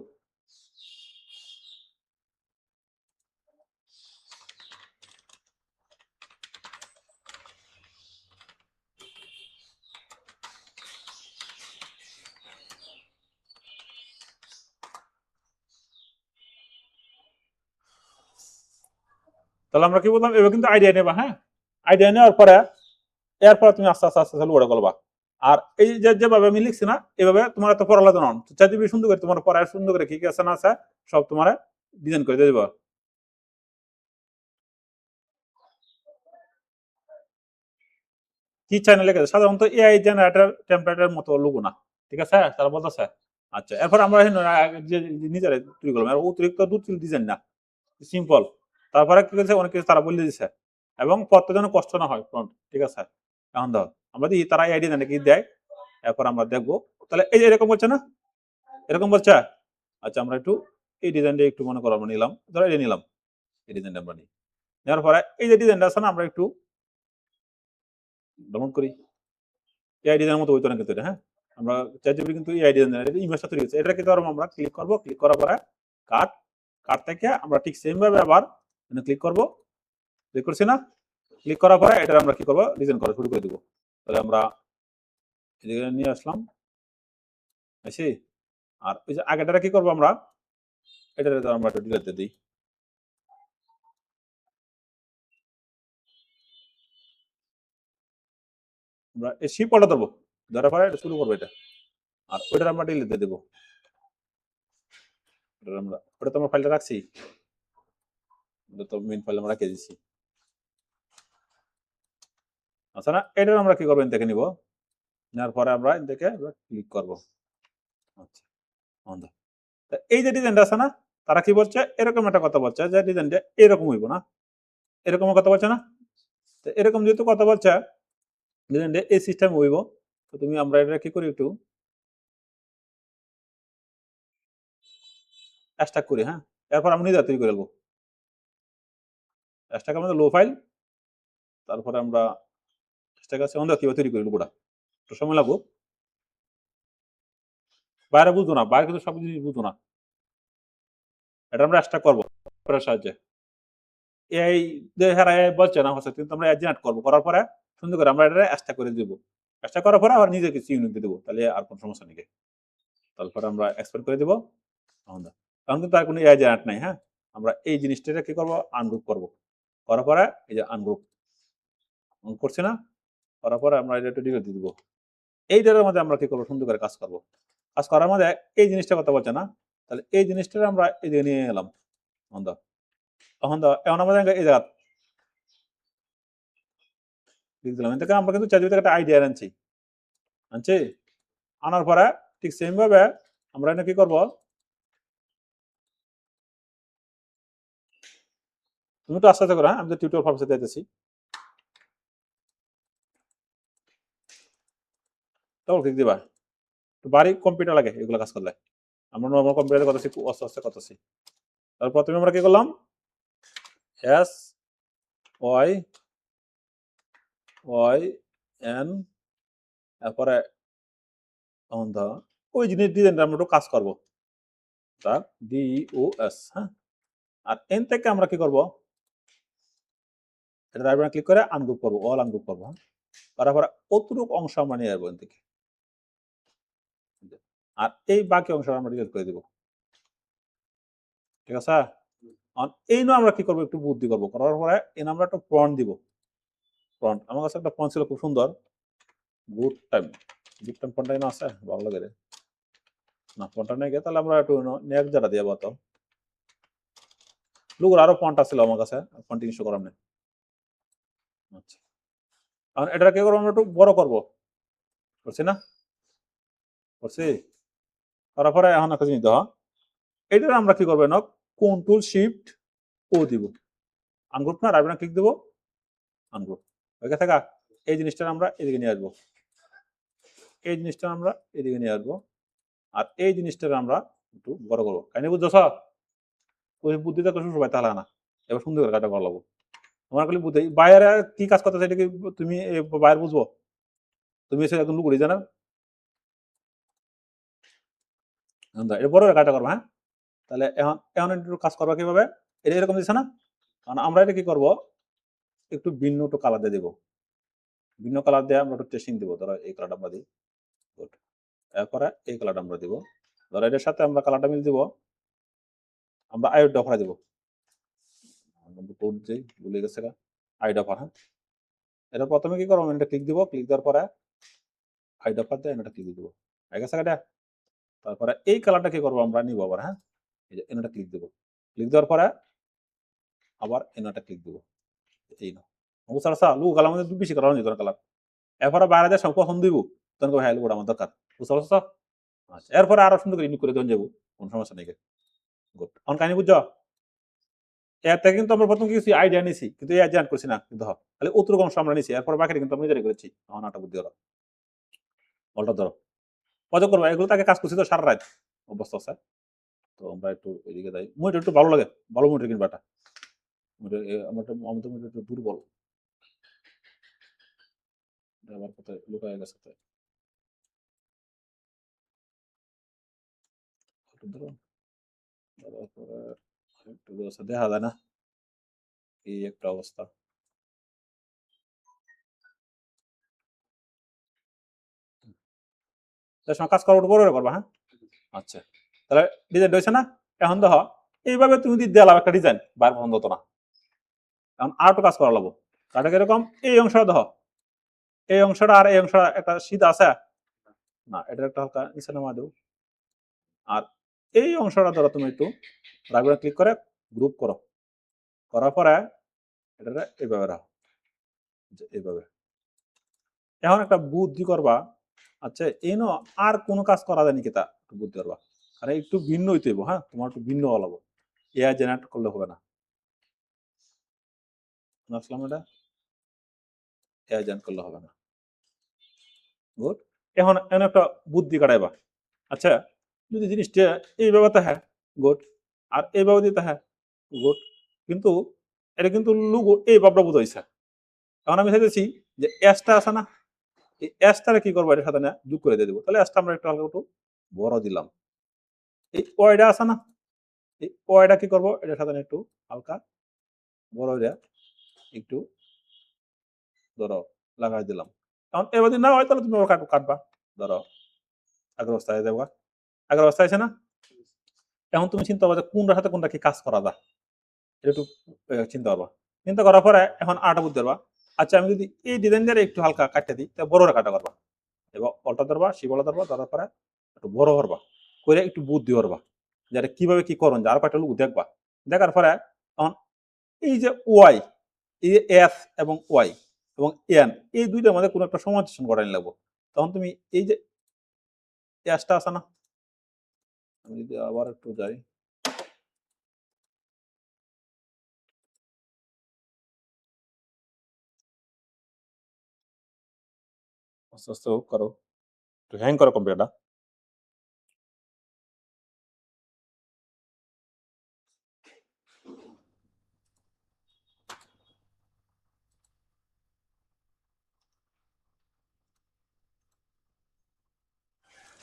তাহলে আমরা কি বললাম, এবার কিন্তু আইডিয়া নেবা, হ্যাঁ আইডিয়া নেওয়ার পরে এরপর তুমি আস্তে আস্তে আস্তে লোগোটা করবা। আর এই যে যেভাবে আমি লিখছি না এভাবে তোমার তো পড়া লাগতো না, চাইতে সুন্দর করে তোমার পড়ায় সুন্দর করে কি কি আছে না আছে সব তোমার ডিজাইন করে দিয়ে দেবো। কি চ্যানেল লিখেছে সাধারণত এআই জেনারেটর টেমপ্লেটের মতো লোগো না, ঠিক আছে তারা বলতেছে। আচ্ছা এরপর আমরা যে নিজেরা তৈরি করলাম আর অতিরিক্ত দুটিল ডিজাইন না, সিম্পল। তারপরে কি করেছে অনেক কিছু তারা বলে দিচ্ছে এবং পড়তে যেন কষ্ট না হয় ফ্রন্ট, ঠিক আছে। এখন ধর আমরা দিই তারা এই ডিজাইনটা কি দেয়, এরপর আমরা দেখবো। তাহলে এই যে এরকম বলছে না, এরকম বলছে। আচ্ছা আমরা একটু এই ডিজাইনটা একটু মনে করো আমরা নিলাম, ধরো এই নিলাম, এই ডিজাইনটা আমরা নিই। নেওয়ার পরে এই যে ডিজাইনটা আছে না আমরা একটু ডাউনলোড করি, এই ডিজাইনের মতো হইতো না কিন্তু এটা, হ্যাঁ আমরা চ্যাটজিপিটি কিন্তু এই ডিজাইন এটা ইমেজটা তৈরি হচ্ছে, এটা কি করবো আমরা ক্লিক করবো, ক্লিক করার পরে কাট, কাট থেকে আমরা ঠিক সেম ভাবে আবার ক্লিক করবো, ক্লিক করছি না, ক্লিক করার পরে এটা আমরা কি করবো ডিজাইন করা শুরু করে দিব। তাহলে আমরা এদিকে নিয়ে আসলাম, আসি। আর ওই যে আগেটা কি করবো আমরা এটা আমরা একটু ডিলেট দিয়ে দিই, আমরা এই শিপটা ধরবো, ধরার পরে এটা শুরু করবো এটা, আর ওইটা আমরা ডিলেট দিয়ে দেবো। আমরা ওটা তো আমরা ফাইলটা রাখছি, ওটা তো মেইন ফাইল আমরা রেখে দিচ্ছি। আচ্ছা না এটা আমরা কি করবো দেখে নিব, নেওয়ার পরে আমরা দেখে ক্লিক করবো। আচ্ছা এই যে ডিজাইনটা আছে না তারা কি বলছে এরকম একটা কথা বলছে যে ডিজাইনটা এরকম হইব না, এরকম কথা বলছে না। তো এরকম যেহেতু কথা বলছে ডিজাইনটা এই সিস্টেম হইব, তো তুমি আমরা এটা কি করি একটু হ্যাশট্যাগ করি, হ্যাঁ এরপর আমি নিজে তৈরি করে নেবো হ্যাশট্যাগ আমাদের লো ফাইল, তারপরে আমরা হ্যাশট্যাগ আছে আমাদের কিভাবে তৈরি করি লোগোটা, একটু সময় লাগবো, বাইরে বুঝবো না, বাইরে কিন্তু সব জিনিস বুঝবো না, এটা আমরা হ্যাশট্যাগ করবো সাহায্যে। এই যে হ্যাঁ বলছে না হচ্ছে কিন্তু আমরা জেনারেট করবো, করার পরে সুন্দর করে আমরা এটা হ্যাশট্যাগ করে দিব, হ্যাশট্যাগ করার পরে আবার নিজে কিছু ইউনিট দিয়ে দেবো, তাহলে আর কোনো সমস্যা নেই। তারপরে আমরা এক্সপোর্ট করে দিব, তখন কিন্তু আর কোনো এআই জেনারেট নাই, হ্যাঁ আমরা এই জিনিসটা কি করবো আনগ্রুপ করবো, করার পরে এই যে আনগ্রুপ করছি না, করার পরে আমরা এটা একটু ডিলিট দিয়ে দিব। এইটার মধ্যে আমরা কি করবো সুন্দর করে কাজ করবো, কাজ করার মধ্যে এই জিনিসটা কথা বলছে না, তাহলে এই জিনিসটা আমরা এই দিকে নিয়ে এলাম, তখন এখন আমাদের এই জায়গা লিখ দিলাম, এতে আমরা কিন্তু চাইতে একটা আইডিয়া আনছি, আনছি আনার পরে ঠিক সেম ভাবে আমরা এটা কি করবো, তুমি তো আস্তে আস্তে করে, হ্যাঁ আমি তো টিউটোরিয়াল পারপাসে দিতেছি, তখন ক্লিক দিবা, বাড়ি কম্পিউটার লাগে এগুলো কাজ করলে, আমরা নর্মাল কম্পিউটারে করতেছি আস্তে আস্তে করতেছি। তারপর প্রথমে আমরা কি করলাম এস ওয়াই ওয়াই এন, তারপরে ওই জিনিস ডিজাইনটা আমরা একটু কাজ করবো, তার ডিওএস, হ্যাঁ আর এন থেকে আমরা কি করবো এটা রাইট ক্লিক করে আনগ্রুপ করবো, অল আনগ্রুপ করবো, হ্যাঁ তারপরে অতটুক অংশ আমরা নিয়ে যাবো এন থেকে, আর এই বাকি অংশ আমরা ডিলিট করে দিব, ঠিক আছে। এই নয় আমরা কি করবো একটু বুদ্ধি করবো, করার পরে এই আমরা একটা ফ্রন্ট দিব, ফ্রন্ট আমার কাছে একটা ফ্রন্ট ছিল খুব সুন্দর, good time, good time front না আছে ভালো লাগে রে, না ফ্রন্টটা নেই, তাহলে আমরা একটু নেক্সট যারা দিয়ে বতো লোক আরো ফন্ট আছিল আমার কাছে, ফন্ট ইনস্টল করার নেই। আচ্ছা এখন এটা কি করবো আমরা একটু বড় করবো, করছি না, করছি করার পরে এখন একটা জিনিস দাও, এটা আমরা কি করবো না কন্ট্রোল শিফট ও দিব, আনগ্রুপ না রাইট ক্লিক দেবো আনগ্রুপ, ওইখানে থাকা এই জিনিসটা আমরা এদিকে নিয়ে আসবো, এই জিনিসটা আমরা এদিকে নিয়ে আসবো, আর এই জিনিসটা আমরা একটু বড় করবো, কাহিনী বুঝছো ওই বুদ্ধিটা তো সবাই তাহলে না, এবার সুন্দর করে কাজটা করা লাগবো, তোমার খালি বুদ্ধি বাইরে কি কাজ করতেছে এটা কি তুমি বাইরে বুঝবো, তুমি এসে একদম লুকুড়ি জানা, এটা বড় কাজটা করবো, হ্যাঁ তাহলে এখন এখন একটু কাজ করবো কিভাবে, এটা এরকম দিচ্ছে না, কারণ আমরা এটা কি করবো একটু ভিন্ন একটু কালার দিয়ে দেবো, ভিন্ন কালার দিয়ে আমরা একটু টেস্টিং দিব, ধরো এই কালারটা আমরা দিই, এরপরে এই কালারটা আমরা দিব, ধরো এটার সাথে আমরা কালারটা মিল দিব, আমরা আইড অফার দিব, কোড যে ভুলে গেছে আইড অফার, হ্যাঁ এটা প্রথমে কি করবো এটা ক্লিক দিব, ক্লিক দেওয়ার পরে হাইড অফার দিয়ে এটা ক্লিক দেবো, ঠিক আছে এটা। তারপরে এই কালারটা কি করবো আমরা নিব আবার, হ্যাঁ এই যে এনটা ক্লিক দেবো, ক্লিক দেওয়ার পরে আবার এনটা ক্লিক দেবো, এই না বুঝতে পারছো লুগো কালার মধ্যে বেশি কালার নিত কালার। এরপরে বাইরে দিয়ে সব পছন্দ দিব তখন হ্যাঁ লুগোটা আমার দরকার, বুঝতে পারছো। আচ্ছা এরপরে আরো সুন্দর করে ইউনিক করে দেন যাবো, কোনো সমস্যা নেই। গুড অন কাহিনী বুঝছো। এর থেকে কিন্তু আমরা প্রথম কিছু আইডিয়া নিছি কিন্তু এই আইডিয়া করছি না কিন্তু তাহলে অতটুকু অংশ আমরা নিছি, এরপর বাকিটা কিন্তু আমরা নিজেরাই করেছি। এখন আটা বুদ্ধি হলো বলটা ধরো মজা করবো, এগুলো তাকে কাজ করছি তো সারা রাত অবস্থা আছে। তো আমরা একটু এদিকে যাই, মুইটা একটু ভালো লাগে, ভালো মুইটা কিনবা এটা আমাদের মুইটা একটু দুর্বল, আবার কোথায় লুকায় গেছে তো একটু ধরো, তারপরে একটু দেখা যায় না এই একটা অবস্থা। কাজ করার উপর করবা, হ্যাঁ আচ্ছা তাহলে ডিজাইন হয়েছে না। এখন দেখো এইভাবে তুমি যদি দিলাম একটা ডিজাইন বার বন্ধ হতো না, এখন আর একটু কাজ করা লাগবো। কাটা কিরকম এই অংশটা দেখো, এই অংশটা আর এই অংশটা একটা সিধা আছে না, এটা একটা হালকা নিচে নামা দেবো। আর এই অংশটা ধরো তুমি একটু রাইট বাটন ক্লিক করে গ্রুপ করো, করার পরে এটা এইভাবে রাখো, এইভাবে। এখন একটা বুদ্ধি করবা, আচ্ছা এই নো আর কোনো কাজ করা যায় নাকি তা একটু বুদ্ধি করবা, আর একটু ভিন্ন হইতে হইব, হ্যাঁ তোমার একটু ভিন্ন হওয়া লাগবে, এআই জেনারেট করলে হবে না। আসলাম এটা এআই জেনারেট করলে হবে না। গুড এখন এমন একটা বুদ্ধি কাটাইবা, আচ্ছা যদি জিনিসটা এইভাবে তাহা গুড আর এইভাবে দিয়ে তাহা গুড, কিন্তু এটা কিন্তু লুগো এই ভাবটা বুঝাইছে। এখন আমি চাইতেছি যে এসটা আছে না, এই এসটারে কি করবো এটার সাথে না যোগ করে দিয়ে দেবো, তাহলে এসটা আমরা একটু হালকা একটু বড় দিলাম। এই ওয়াইটা আছে না, এই ওয়াইটা কি করবো এটার সাথে একটু হালকা বড় দেয়া একটু ধরো লাগাই দিলাম। এখন এবার যদি না হয় তাহলে তুমি কাটবা, ধরো আগের অবস্থায় দেবা, আগের অবস্থায় আছে না। এখন তুমি চিন্তা করবা যে কোনটার সাথে কোনটা কি কাজ করা যায়, এটা একটু চিন্তা করবা। চিন্তা করার পরে এখন আটা বুঝতে পারবা, আচ্ছা আমি যদি এই ডিজাইন দিয়ে একটু হালকা কাটতে দিই তাহলে বড় কাটা করবা, এবার অল্টা ধরবা শিবলা ধরবা, ধরার পরে একটু বড় করবা করে একটু বুদ্ধি করবা যে এটা কিভাবে কি করুন যে আর কয়েকটা লোক দেখবা। দেখার পরে এখন এই যে ওয়াই, এই যে এস এবং ওয়াই এবং এন এই দুইটার মধ্যে কোনো একটা সমাধান করাই লাগবো। তখন তুমি এই যে এসটা আছে না, আমি যদি আবার একটু যাই, আস্তে আস্তে করো, একটু হ্যাং করো কম্পিউটারটা।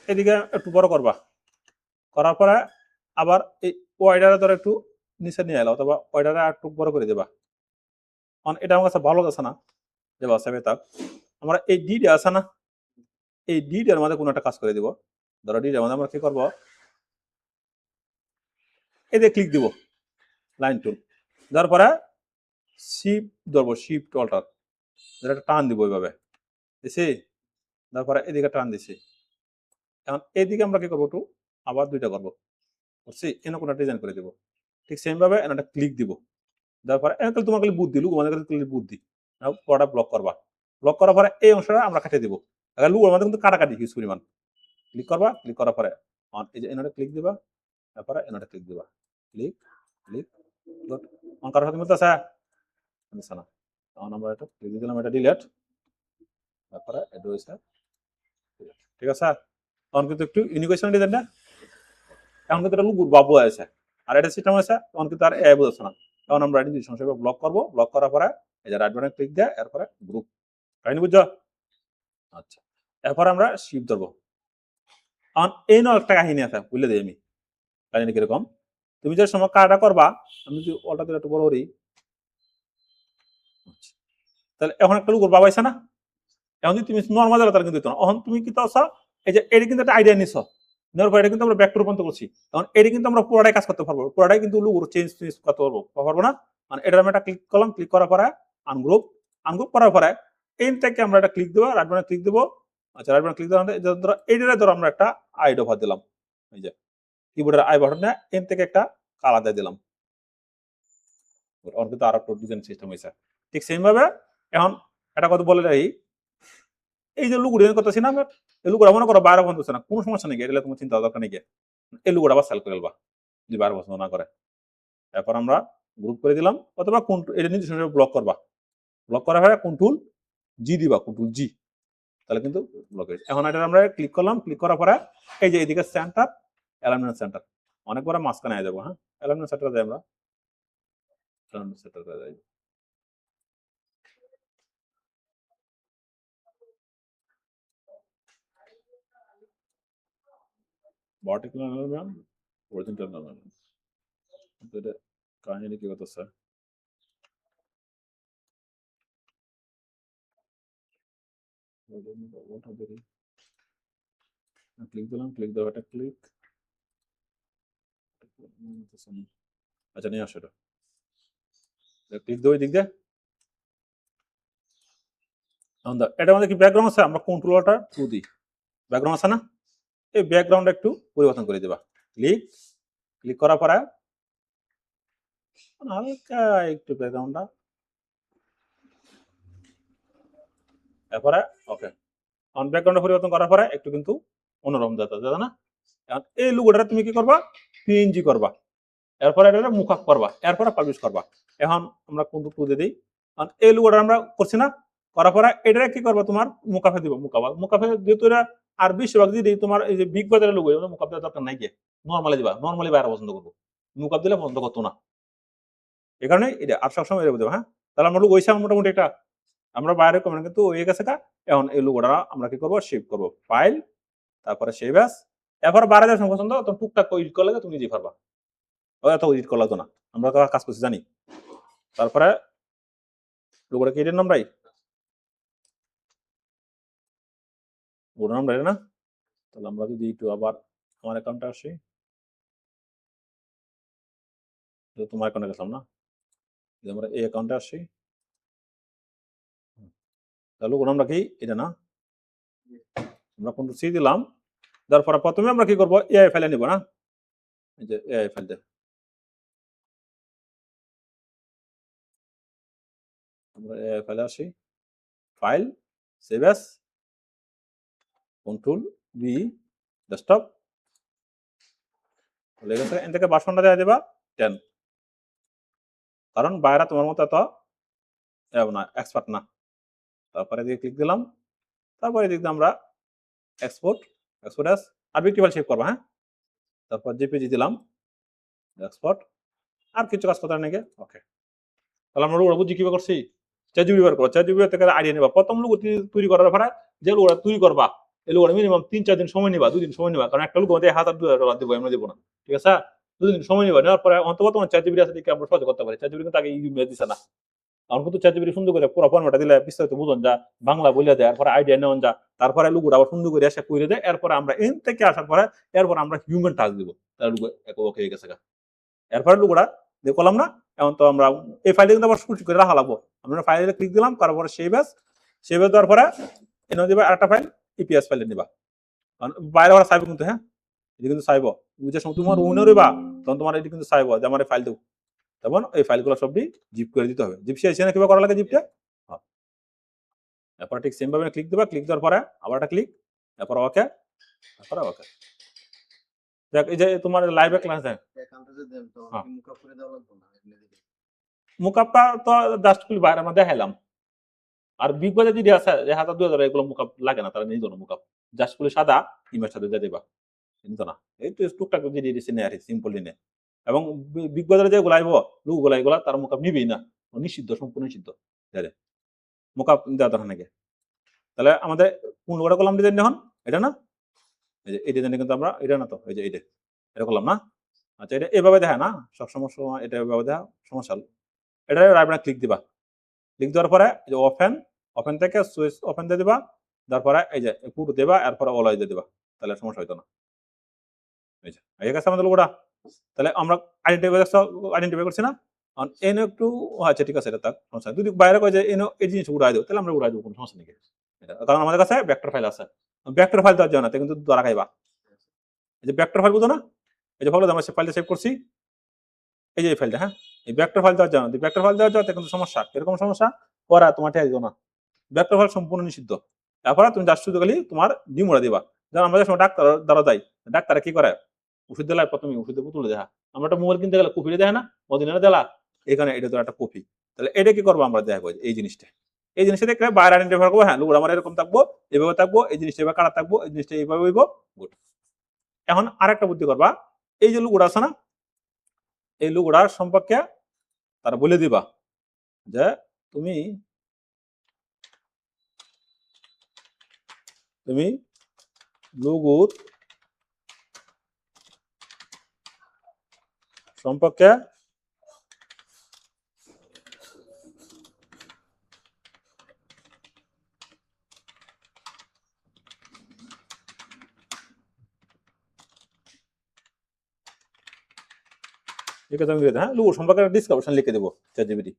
এদিকে একটু বড় করবা, করার পরে আবার এই ওয়াইডারে ধরো একটু নিচে নিয়ে এলো অথবা ওয়াইডারে একটু বড় করে দেবা। কারণ এটা আমার কাছে ভালো লাগছে না যে বাসাবে তাক আমরা এই ডিডে আছে না, এই ডিডের মধ্যে কোনো একটা কাজ করে দিব। ধরো ডিডের মধ্যে আমরা কি করবো, এই দিয়ে ক্লিক দিব লাইন টুল, দেওয়ার পরে শিফট ধরবো, শিফট অল্টার একটা টান দিব ওইভাবে দিছি, তারপরে এদিকে টান দিছি। এখন এইদিকে আমরা কি করবো একটু আবার দুইটা করবো, করছি এনে কোনো ডিজাইন করে দিব, ঠিক সেম ভাবে একটা ক্লিক দিব, দেওয়ার পরে এখন তোমার খালি বুদ্ধি লুক আমাদের কাছে বুদ্ধি পড়া ব্লক করবা, ব্লক করার পরে এই অংশটা আমরা কাটিয়ে দিব। লুক আমাদের কিন্তু কাটাকাটি হিউজ পরিমাণ, ক্লিক করবা, ক্লিক করার পরে এই যে এনাটা ক্লিক দিবা, তারপরে এনাটা ক্লিক দিবা, ক্লিক ক্লিক গুড। অন কারোর সাথে মিলতেছে মিলছে না, তখন আমরা এটা ক্লিক দিলাম, এটা ডিলেট, তারপরে এটা হয়েছে ঠিক আছে। তখন কিন্তু একটু ইউনিকেশন ডিজাইনটা এখন কিন্তু এটা লুক বাবু আছে আর এটা সিস্টেম আছে, তখন কিন্তু আর এ বুঝছে না। তখন আমরা এটি সংক্ষেপে ব্লক করবো, ব্লক করার পরে এই যে রাইট বাটনে ক্লিক দেয়, এরপরে গ্রুপ কাহিনী বুঝছো। আচ্ছা এরপর আমরা শিফট ধরবো। এখন এই নয় একটা কাহিনী আছে বুঝলে দিই আমি কাহিনী কিরকম, তুমি যে সময় কাটা করবা আমি যদি অলটা দিলে একটু বড় করি, তাহলে এখন একটা লুক বাবাইছে না। এখন যদি তুমি নর্মাল তাহলে কিন্তু দিত না, এখন তুমি কি চাও এই যে এটি কিন্তু একটা আইডিয়া নিছ, নেওয়ার পর এটা কিন্তু আমরা ব্যাক টু রূপান্তর করছি, এখন এটি কিন্তু আমরা পুরোটাই কাজ করতে পারবো, পুরোটাই কিন্তু লুক চেঞ্জ করতে পারবো না। মানে এটা আমি একটা ক্লিক করলাম, ক্লিক করার পরে আনগ্রুপ, আনগ্রুপ করার পরে এইটাকে আমরা একটা ক্লিক দেবো, রাইট বাটনে ক্লিক দেবো, আচ্ছা রাইট বাটন ক্লিক দিলাম, ধরো এইটারে ধরো আমরা একটা আই অফার দিলাম, এই যে কিবোর্ডের আই বাটনে এন থেকে একটা কালার দিয়ে দিলাম, ওর কিন্তু আর একটা ডিজাইন সিস্টেম হয়েছে। ঠিক সেম ভাবে এখন একটা কথা বলে রাখি, এই যে লুগো ডিজাইন করতেছি না আমরা, এই লুগোটা মনে করো বাইরে বন্ধ না, কোনো সমস্যা নেই, এটা তোমার চিন্তা দরকার নেই, এই লুগোটা আবার সেল করে ফেলবা যদি বাইরে পছন্দ না করে। এরপর আমরা গ্রুপ করে দিলাম, অথবা এটা নির্দিষ্ট ব্লক করবা, ব্লক করার পরে কন্ট্রোল জি দিবা, কন্ট্রোল জি, তাহলে কিন্তু ব্লক হয়েছে। এখন এটা আমরা ক্লিক করলাম, ক্লিক করার পরে এই যে এদিকে সেন্টার, অ্যালাইনমেন্ট সেন্টার, অনেক বড় মাঝখানে যাবো, হ্যাঁ অ্যালাইনমেন্ট সেন্টার যাই আমরা, অ্যালাইনমেন্ট সেন্টার যাই, ভার্টিক্যাল অ্যালাইনমেন্ট, হরিজন্টাল অ্যালাইনমেন্ট, এটা কাহিনী কি করতেছে, ক্লিক দিলাম, ক্লিক দেওয়া, এটা ক্লিক, আচ্ছা নিয়ে আসো এটা, ক্লিক দেবো দিক দিয়ে, এটা আমাদের কি ব্যাকগ্রাউন্ড আছে, আমরা কন্ট্রোলারটা টু দিই, ব্যাকগ্রাউন্ড আছে না, এই ব্যাকগ্রাউন্ড একটু পরিবর্তন করে দেবা, ক্লিক, ক্লিক করার পরে হালকা একটু ব্যাকগ্রাউন্ডটা, এরপরে ওকে, অন ব্যাকগ্রাউন্ড পরিবর্তন করার পরে একটু কিন্তু অন্যরকম যাতা না, এখন এই লোগোটা তুমি কি করবা, পিএনজি করবা, এরপরে এটা মুখআপ করবা, এরপরে পাবলিশ করবা। এখন আমরা কোন টু দিয়ে দিই, কারণ এই লোগোটা আমরা করছি না, করার পরে এটা কি করবা, তোমার মুকাফে দিব, মুকাফে যেহেতু এটা আর বেশিরভাগ যদি তোমার এই যে বিগ বাজারের লোগো, মুকাফ দেওয়ার দরকার নাই, গিয়ে নর্মালি দিবা, নর্মালি বাইরে পছন্দ করবো, মুকাফ দিলে পছন্দ করতো না, এই কারণে এটা আর সবসময় এটা দেবো। হ্যাঁ তাহলে আমরা লোগো হয়েছে মোটামুটি একটা, আমরা বাইরে কমেন্ট কিন্তু হয়ে গেছে কা, এখন এই লোগোটা আমরা কি করবো, সেভ করবো, ফাইল, তারপরে সেভ অ্যাজ, এরপর বাইরে যাওয়ার পছন্দ তখন টুকটাক এডিট করলে তুমি নিজেই পারবা, এত এডিট করা লাগতো না, আমরা তো কাজ করছি জানি। তারপরে লোগোটা কি এটার নামটাই, লোগোটার নামটা এটা না, তাহলে আমরা যদি একটু আবার আমার অ্যাকাউন্টে আসি, তোমার অ্যাকাউন্টে গেছিলাম না, আমরা এই অ্যাকাউন্টে আসি, তাহলে লোগোর নামটা কি এটা না, আমরা কোন সি দিলাম, তারপরে প্রথমে আমরা কি করবো, এআই ফাইলে নিব না, এই যে এআই ফাইল দে, আমরা এআই ফাইলে আসি, file, save as, control B, desktop, লেগে গেছে, এখান থেকে ভার্সনটা দেওয়া দেবা 10, কারণ বাইরে তোমার মতো এত না, এক্সপার্ট না। তারপরে দিয়ে ক্লিক দিলাম, তারপরে দিক দিয়ে আমরা এক্সপোর্ট, এক্সপোর্ট অ্যাজ, আর বিক্রি ফাইল সেভ করবো, হ্যাঁ তারপর জেপিজি দিলাম, এক্সপোর্ট, আর কিছু কাজ করতে নাকি, ওকে, তাহলে আমরা লোগো বুঝি কিভাবে করছি, চ্যাট জিপিটি ব্যবহার করো, চ্যাট জিপিটি থেকে আইডিয়া নেবা, প্রথম লোগো তৈরি করার পরে যে লোগোটা তৈরি করবা, এই লোগোটা মিনিমাম 3-4 দিন সময় নিবা, 2 দিন সময় নিবা, কারণ একটা লোগো মধ্যে $1000 দেবো, আমরা দেবো না, ঠিক আছে, 2 দিন সময় নিবা, নেওয়ার পরে অন্তত তোমার চ্যাট জিপিটি আছে দেখে আমরা সহজে করতে পারি, চ্যাট জিপিটি কিন্তু আগে ইমেজ দিছে না, এখন কিন্তু চ্যাট জিপিটি সুন্দর করে পুরো ফর্মেটটা দিলে বিস্তারিত বুঝুন যা, বাংলা বলে দেয়, এরপরে আইডিয়া নেওয়া যা, তারপরে লোগোটা আবার সুন্দর করে এসে করে দেয়, এরপরে আমরা এন থেকে আসার পরে এরপর আমরা হিউম্যান টাচ দিব, তার লোগো ওকে হয়ে গেছে, এরপরে লোগোটা দিয়ে করলাম না, এখন তো আমরা এই ফাইলটা কিন্তু আবার শুট করে রাখা লাগবো, আমরা ফাইলে ক্লিক দিলাম, তারপরে সেভ অ্যাজ, সেভ অ্যাজ দেওয়ার পরে এনে দিবা আরেকটা ফাইল, ইপিএস ফাইলে নিবা, বাইরে ওরা চাইব কিন্তু, হ্যাঁ এটা কিন্তু চাইব, বুঝে তোমার উইনে রইবা, তখন তোমার এটি কিন্তু চাইব যে আমার এই ফাইল দেবো, তখন এই ফাইলগুলো সবটি জিপ করে দিতে হবে, জিপ শেয়ার না কিভাবে করা লাগে জিপটা, তারপরে ঠিক সেম ভাবে ক্লিক দিবা, ক্লিক দেওয়ার পরে আবার একটা ক্লিক, তারপর ওকে, তারপরে ওকে, দেখ এই যে তোমার লাইভে ক্লাস দেয়, মুকাপটা তো জাস্ট খুলি বাইরে আমরা দেখাইলাম, আর বিগ বাজার যদি আছে যে 1000-2000 এগুলো মুকাপ লাগে না, তারা নিয়ে যাবে মুকাপ, জাস্ট খুলে সাদা ইমেজ সাথে দিয়ে দেবা, কিন্তু না এই তো টুকটাক যদি দিছে নেয় আর সিম্পল নিয়ে, এবং বিগ বাজারে যে গুলাইব লোকগুলা এগুলা তার মুকাপ নিবেই না, নিষিদ্ধ, সম্পূর্ণ নিষিদ্ধ, দেখে মুকাপ দেওয়া দরকার নাকি। তাহলে আমাদের কোন লোকটা করলাম ডিজাইন এখন, এটা না, এই যে এই ডিজাইনে কিন্তু আমরা এটা না, তো এই যে এটা করলাম না, আচ্ছা এটা এভাবে দেখা না, সব সমস্যা এটা এভাবে দেখা সমস্যা, এটা রাইট ক্লিক দিবা, ক্লিক দেওয়ার পরে এই যে ওপেন, ওপেন থেকে সুইচ ওপেন দিয়ে দিবা, তারপরে এই যে পুরো দেবা, এরপরে অল দিয়ে দিবা, তাহলে সমস্যা হইতো না, এই যে হয়ে গেছে আমাদের লোগোটা। তাহলে আমরা আইডেন্টিফাই করছি না, এনে একটু, আচ্ছা ঠিক আছে, এটা তার সমস্যা, যদি বাইরে কয় যে এনে এই জিনিস উড়াই দেবো, তাহলে আমরা উড়াই দেবো, কোনো সমস্যা নেই। কারণ আমাদের কাছে ভেক্টর ফাইল আছে। ভেক্টর ফাইল দেওয়ার জন্য কিন্তু ধরা খাইবা। এই যে ভেক্টর ফাইল বুঝো না, এই যে আমরা সে ফাইলটা সেভ করছি, এই যে এই ফাইলটা, হ্যাঁ, এই ভেক্টর ফাইল দেওয়ার জন্য, ভেক্টর ফাইল দেওয়ার জন্য কিন্তু সমস্যা, এরকম সমস্যা পড়া তোমার ঠেক না। ভেক্টর ফাইল সম্পূর্ণ নিষিদ্ধ। তারপরে তুমি জাস্ট শুধু খালি তোমার ডিমোরা দিবা। যেমন আমরা সময় ডাক্তার দ্বারা যাই, ডাক্তারে কি করে, ওষুধ দিলা, প্রথমে ওষুধের বোতলে দেখা, আমরা একটা মোবাইল কিনতে গেলে কপি দেয় না, অরিজিনাল দিলা, এখানে এটা তো একটা কপি। তাহলে এটা কি করবো আমরা, দেখবো এই জিনিসটা, এই জিনিসটা দেখলে বাইরে আইডেন্টিফাই করবো, হ্যাঁ লোক আমার এরকম থাকবো, এইভাবে থাকবো, এই জিনিসটা এভাবে কাটা থাকবো, এই জিনিসটা এইভাবে হইব, গুড। এখন আরেকটা বুদ্ধি করবা, এই যে লুগুড়া আছে না, এই লুগুড়ার সম্পর্কে তারা বলে দিবা যে তুমি তুমি লুগুর সম্পর্কে লিখে তুমি লিখে দাও, হ্যাঁ লুগুর সম্পর্কে ডিসক্রিপশন লিখে দেবো চ্যাটজিপিটি।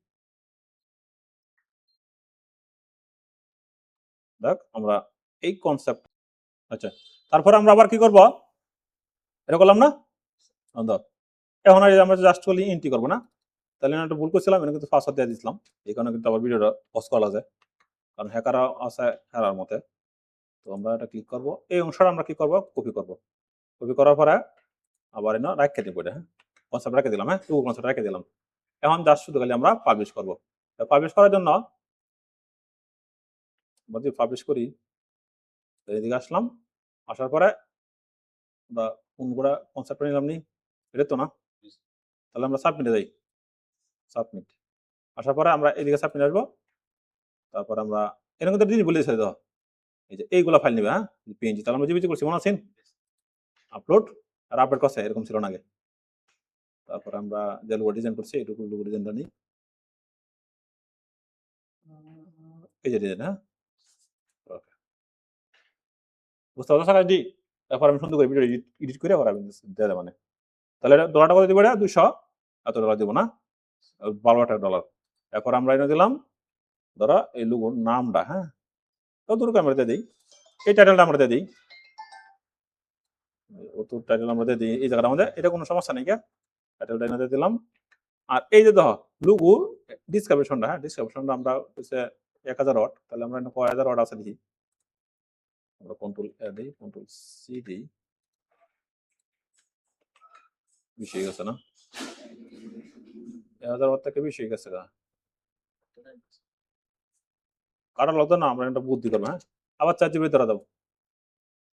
দেখ আমরা এই কনসেপ্ট, আচ্ছা তারপর আমরা আবার কি করব, এটা করলাম না, এখন আর আমরা জাস্ট করলে এন্ট্রি করবো না, তাহলে একটা ভুল করছিলাম, এটা কিন্তু পাসওয়ার্ড দিয়ে দিয়েছিলাম, এই কারণে কিন্তু আবার ভিডিওটা পজ করা যায়, কারণ হ্যাকার আছে হ্যারার মতে। তো আমরা এটা ক্লিক করব, এই অংশটা আমরা কি করব, কপি করব, কপি করার পরে আবার এনে রাখতে দিব, এটা হ্যাঁ কনসেপ্ট রেখে দিলাম, হ্যাঁ টু কনসেপ্ট রেখে দিলাম। এখন জাস্ট শুধু খালি আমরা পাবলিশ করব, পাবলিশ করার জন্য যদি পাবলিশ করি, এদিকে আসলাম, আসার পরে আমরা কোনগুলা কনসেপ্ট নিলাম নি, এটা তো না, তাহলে আমরা সাবমিটে যাই, সাবমিট আসার পরে আমরা এদিকে সাবমিট আসবো, তারপর আমরা এরকম তো জিনিস বলেছে তো, এই যে এইগুলা ফাইল নিবে, হ্যাঁ পিএনজি, তাহলে আমরা জিবিজি করছি মনে আছেন, আপলোড আর আপডেট করছে, এরকম ছিল না আগে। তারপর আমরা যে লোগো ডিজাইন করছি এইটুকু লোগো ডিজাইনটা নিই, এই যে ডিজাইন, হ্যাঁ বুঝতে পারছো সাকাশ জি। তারপর আমি সুন্দর করে ভিডিও এডিট করে আবার আমি দিয়ে দেবো, মানে তাহলে ডলারটা কত দিব, এটা 200 এত ডলার দিব না, $12 এরপর আমরা এনে দিলাম ধরো এই লোগোর নামটা, হ্যাঁ কতটুকু আমরা দিয়ে দিই, এই টাইটেলটা আমরা দিয়ে দিই, অত টাইটেল আমরা দিয়ে দিই, এই জায়গাটা আমাদের এটা কোনো সমস্যা নেই, টাইটেলটা এনে দিয়ে দিলাম। আর এই যে দেখো লোগোর ডিসক্রিপশনটা, হ্যাঁ ডিসক্রিপশনটা আমরা হচ্ছে 1000 ওয়াট, তাহলে আমরা কয় হাজার ওয়াট আছে দেখি, আমরা কন্ট্রোল এ দিই, কন্ট্রোল সি দিই, বেশি হয়ে গেছে না, 1000 ওয়াট থেকে বেশি হয়ে গেছে গা, কারণ লাগতো না, আমরা একটা বুদ্ধি করবো, হ্যাঁ আবার 4 GB ধরা দাও,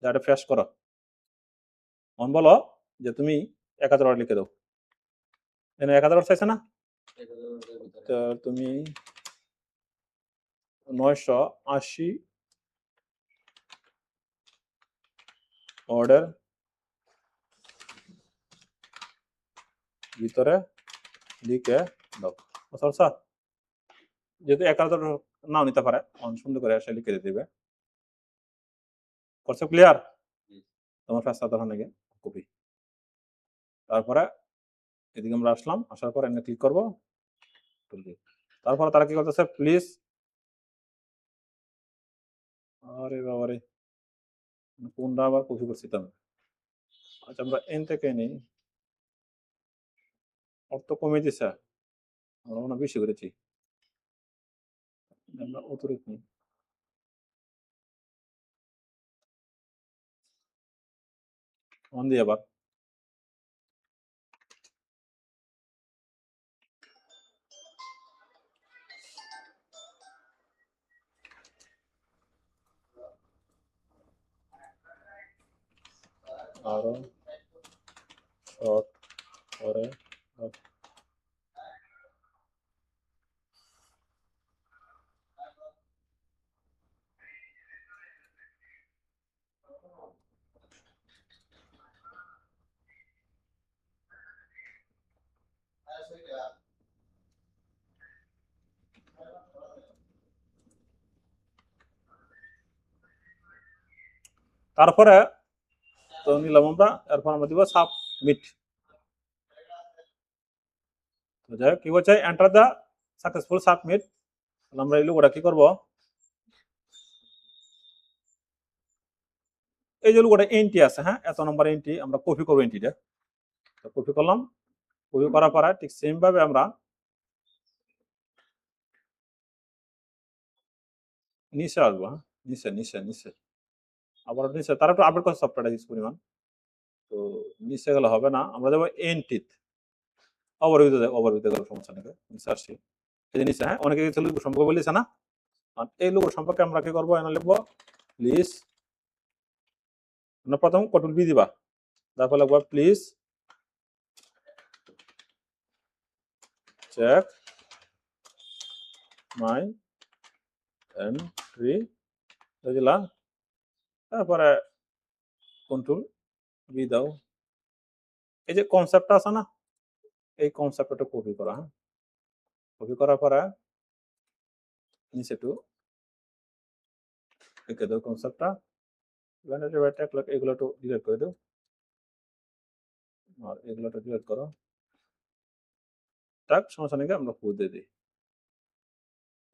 এটা ফ্রেশ করো, মন বলো যে তুমি 1000 ওয়াট লিখে দাও, 1000 ওয়াট চাইছে না, তো তুমি 980 ওয়াটের ভিতরে লিখে দাও, বুঝতে, যেহেতু 1000 নাও নিতে পারে, সুন্দর করে এসে লিখে দিবে, করছো ক্লিয়ার, তোমার ফেসটা তখন নাকি কপি, তারপরে এদিকে আমরা আসলাম, আসার পর এনে ক্লিক করবো, তারপরে তারা কি করতেছে প্লিজ, আরে বাবারে কোনটা আবার কপি করছি তো, আচ্ছা আমরা এন থেকে নিই, অর্থ কমে দিছে, আমরা মনে বেশি করেছি, আমরা অতিরিক্ত নিই, মন দিয়ে আবার আরো শর্ট করে দাও। তারপরে তো নিলাম আমরা, এরপর আমরা দিব সাবমিট, তো যাই হোক কি বলছে, এন্টার দা সাকসেসফুল সাবমিট, আমরা এই লোগোটা কি করব, এই যে লোগোটা এন্ট্রি আছে, হ্যাঁ এত নম্বর এন্ট্রি, আমরা কপি করবো এন্ট্রিটা। কপি করলাম, কপি করার পরে ঠিক সেম ভাবে আমরা নিচে আসবো, হ্যাঁ নিচে নিচে নিচে, আবার নিচে তার একটু আপডেট করা সফটওয়্যারটা ইউজ পরিমাণ। তো নিচে গেলে হবে না, আমরা যাবো এন্ট্রিতে, ওভারভিউতে গেলে সমস্যা নেই, নিচে আসছি। এই যে নিচে, হ্যাঁ অনেকে কিছু লোগো সম্পর্কে বলেছে না, আর এই লোগো সম্পর্কে আমরা কি করবো, এখানে লিখবো প্লিজ, আমরা প্রথম কন্ট্রোল বি দিবা, তারপর লিখবো প্লিজ চেক মাই এন্ট্রি দিলাম, তারপরে কন্ট্রোল বি দাও। এই যে কনসেপ্টটা আছে না, এই কনসেপ্টটা কপি করা, হ্যাঁ কপি করার পরে নিচে একটু লিখে দাও কনসেপ্টটা, এগুলো একটু ডিলিট করে দাও, আর এগুলো একটু ডিলিট করো, তাক সমস্যা নেই, আমরা পুজ দিয়ে দিই।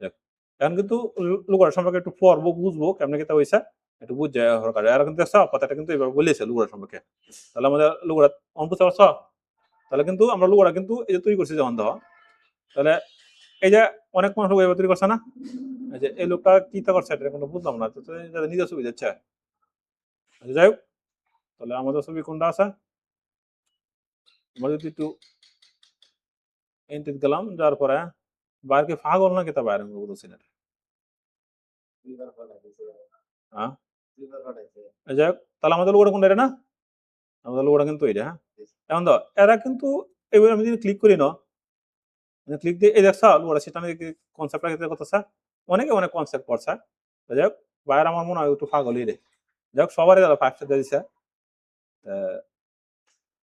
দেখ এখন কিন্তু লুগার সম্পর্কে একটু পড়বো, বুঝবো কেমন কি তা হইছে, একটু বুঝ যায় হরকার, আর কিন্তু সব কথাটা কিন্তু এভাবে বলেছে লুগার সম্পর্কে। তাহলে আমাদের লুগার অন বুঝতে পারছো, তাহলে কিন্তু আমরা লুগাটা কিন্তু এই যে তৈরি করছি যেমন ধর, তাহলে এই যে অনেক মানুষ এভাবে তৈরি করছে না, এই যে এই লোকটা কি তা করছে এটা কোনো বুঝলাম না, তো যাদের নিজের ছবি দিচ্ছে। যাই হোক, তাহলে আমাদের ছবি কোনটা আছে, আমরা যদি একটু এন্ট্রি দিলাম, যার পরে বাইরে কি পাগল না কেতা বাইরে বুঝছি না, হ্যাঁ যাই হোক, তাহলে আমাদের লোকটা কোনটা, এটা না আমাদের লোকটা কিন্তু এটা, হ্যাঁ এখন তো এরা কিন্তু এবার আমি যদি ক্লিক করি না, ক্লিক দিয়ে এই দেখছা লোকটা সেটা কনসেপ্টটা ক্ষেত্রে করতেছে, অনেকে অনেক কনসেপ্ট পড়ছে। যাই হোক বাইরে আমার মনে হয় একটু পাগলই রে, যাই হোক সবারই দাদা 5 স্টার দিছে,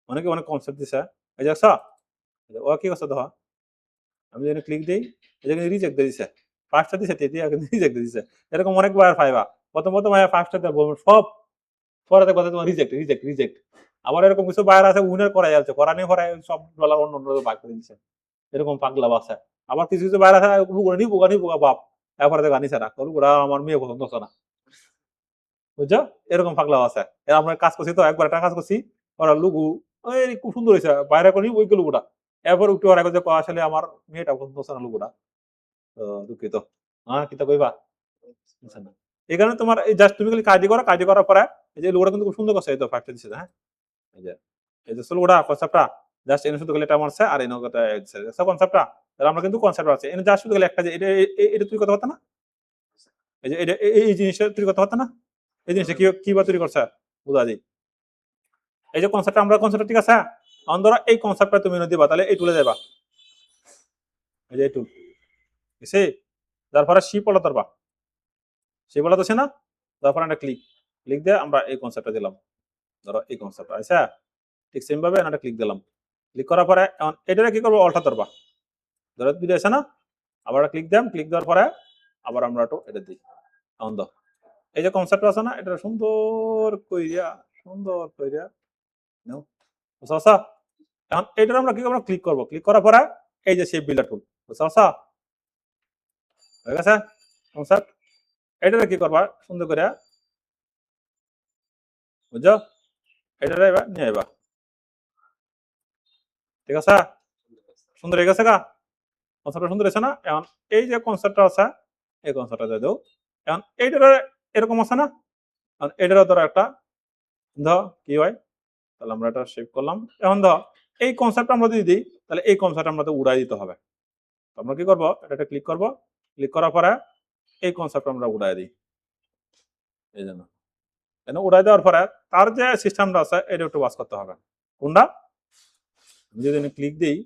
অনেকে অনেক কনসেপ্ট দিছে। এই দেখছা ও কি করছে ধর, আমি যদি ক্লিক দিই এটা কিন্তু রিজেক্ট দিয়ে দিছে, 5 স্টার দিছে তেতিয়া কিন্তু রিজেক্ট দিয়ে দিছে। এরকম অনেকবার পাইবা, প্রথম প্রথম 5 স্টার দিয়ে বলবো সব, পরে দেখবা তোমার রিজেক্ট রিজেক্ট রিজেক্ট। আবার এরকম কিছু বাইরে আছে উইনার করা যাচ্ছে, করা নিয়ে করা সব ডলার অন্য অন্য ভাগ করে দিচ্ছে, এরকম পাগলা আছে। আবার কিছু কিছু বাইরে আছে নিবো বাপ, এরপরে দেখো আনিছে না ওরা আমার মেয়ে পছন্দ হচ্ছে না, বুঝছো এরকম পাগলা আছে। আমরা কাজ করছি তো একবার একটা কাজ করছি, ওরা লুগু এই খুব সুন্দর হয়েছে বাইরে করি ওই লুগুটা, এরপর উঠে ওরা যে আসলে আমার মেয়েটা পছন্দ হচ্ছে না লুগুটা, তো দুঃখিত, হ্যাঁ কিতা কইবা বুঝছে না। এখানে তোমার এই জাস্ট তুমি খালি কাজই করার পরে এই যে লুগুটা কিন্তু খুব সুন্দর করছে, এই তো ফাইভটা দিচ্ছে, হ্যাঁ এই যে এই যে লুগুটা কনসেপ্টটা জাস্ট এনে শুধু এটা মারছে আর এনে কথা সব কনসেপ্টটা, তাহলে আমরা কিন্তু কনসেপ্ট আছে এনে জাস্ট শুধু একটা যে এটা এটা তুই কথা বলতে না, এই যে এটা এই জিনিসটা তুই কথা বলতে না, এই জিনিসটা কি বা তৈরি করছে বুঝা যায়। এই যে কনসেপ্টটা আমরা কনসেপ্ট ঠিক আছে, এখন ধরো এই কনসেপ্টটা তুমি দিবা, তাহলে এই টুলে যাবা, এই যে এই টুল এসে যার পরে সি পড়া ধরবা, সি পড়া তো না, তারপরে একটা ক্লিক ক্লিক দিয়ে আমরা এই কনসেপ্টটা দিলাম, ধরো এই কনসেপ্ট আচ্ছা ঠিক সেম ভাবে একটা ক্লিক দিলাম, ক্লিক করার পরে এখন এটারে কি করবো অল্টা ধরবা, ধরো দুটো আছে না, আবার ক্লিক দিলাম, ক্লিক দেওয়ার পরে আবার আমরা একটু এটা দিই, এখন দাও এই যে কনসেপ্ট আছে না, এটা সুন্দর কইরা নাও বুঝছো আচ্ছা। এখন এটার আমরা কি করবো, ক্লিক করবো, ক্লিক করার পরে এই যে শেপ বিল্ডার টুল বুঝছো আচ্ছা, হয়ে গেছে কনসেপ্ট। এটারে কি করবা সুন্দর করে বুঝছো, এটারে এবার নিয়ে আইবা, ঠিক আছে সুন্দর হয়ে গেছে গা, কনসেপ্টটা সুন্দর হয়েছে না। এখন এই যে কনসেপ্টটা আছে এই কনসেপ্টটা দিয়ে দেও, এখন এইটারে এরকম আছে না, এখন এটারও ধরো একটা ধর কি হয়, তাহলে আমরা এটা সেভ করলাম। এখন ধর এই কনসেপ্ট আমরা যদি দিই, তাহলে এই কনসেপ্ট আমরা উড়াই দিতে হবে, আমরা কি করবো এটা ক্লিক করবো, ক্লিক করার পরে এই কনসেপ্ট আমরা উড়াই দিই, এই জন্য উড়াই দেওয়ার পরে তার যে সিস্টেমটা আছে এটা একটু বাস করতে হবে, কোনটা আমি যদি ক্লিক দিই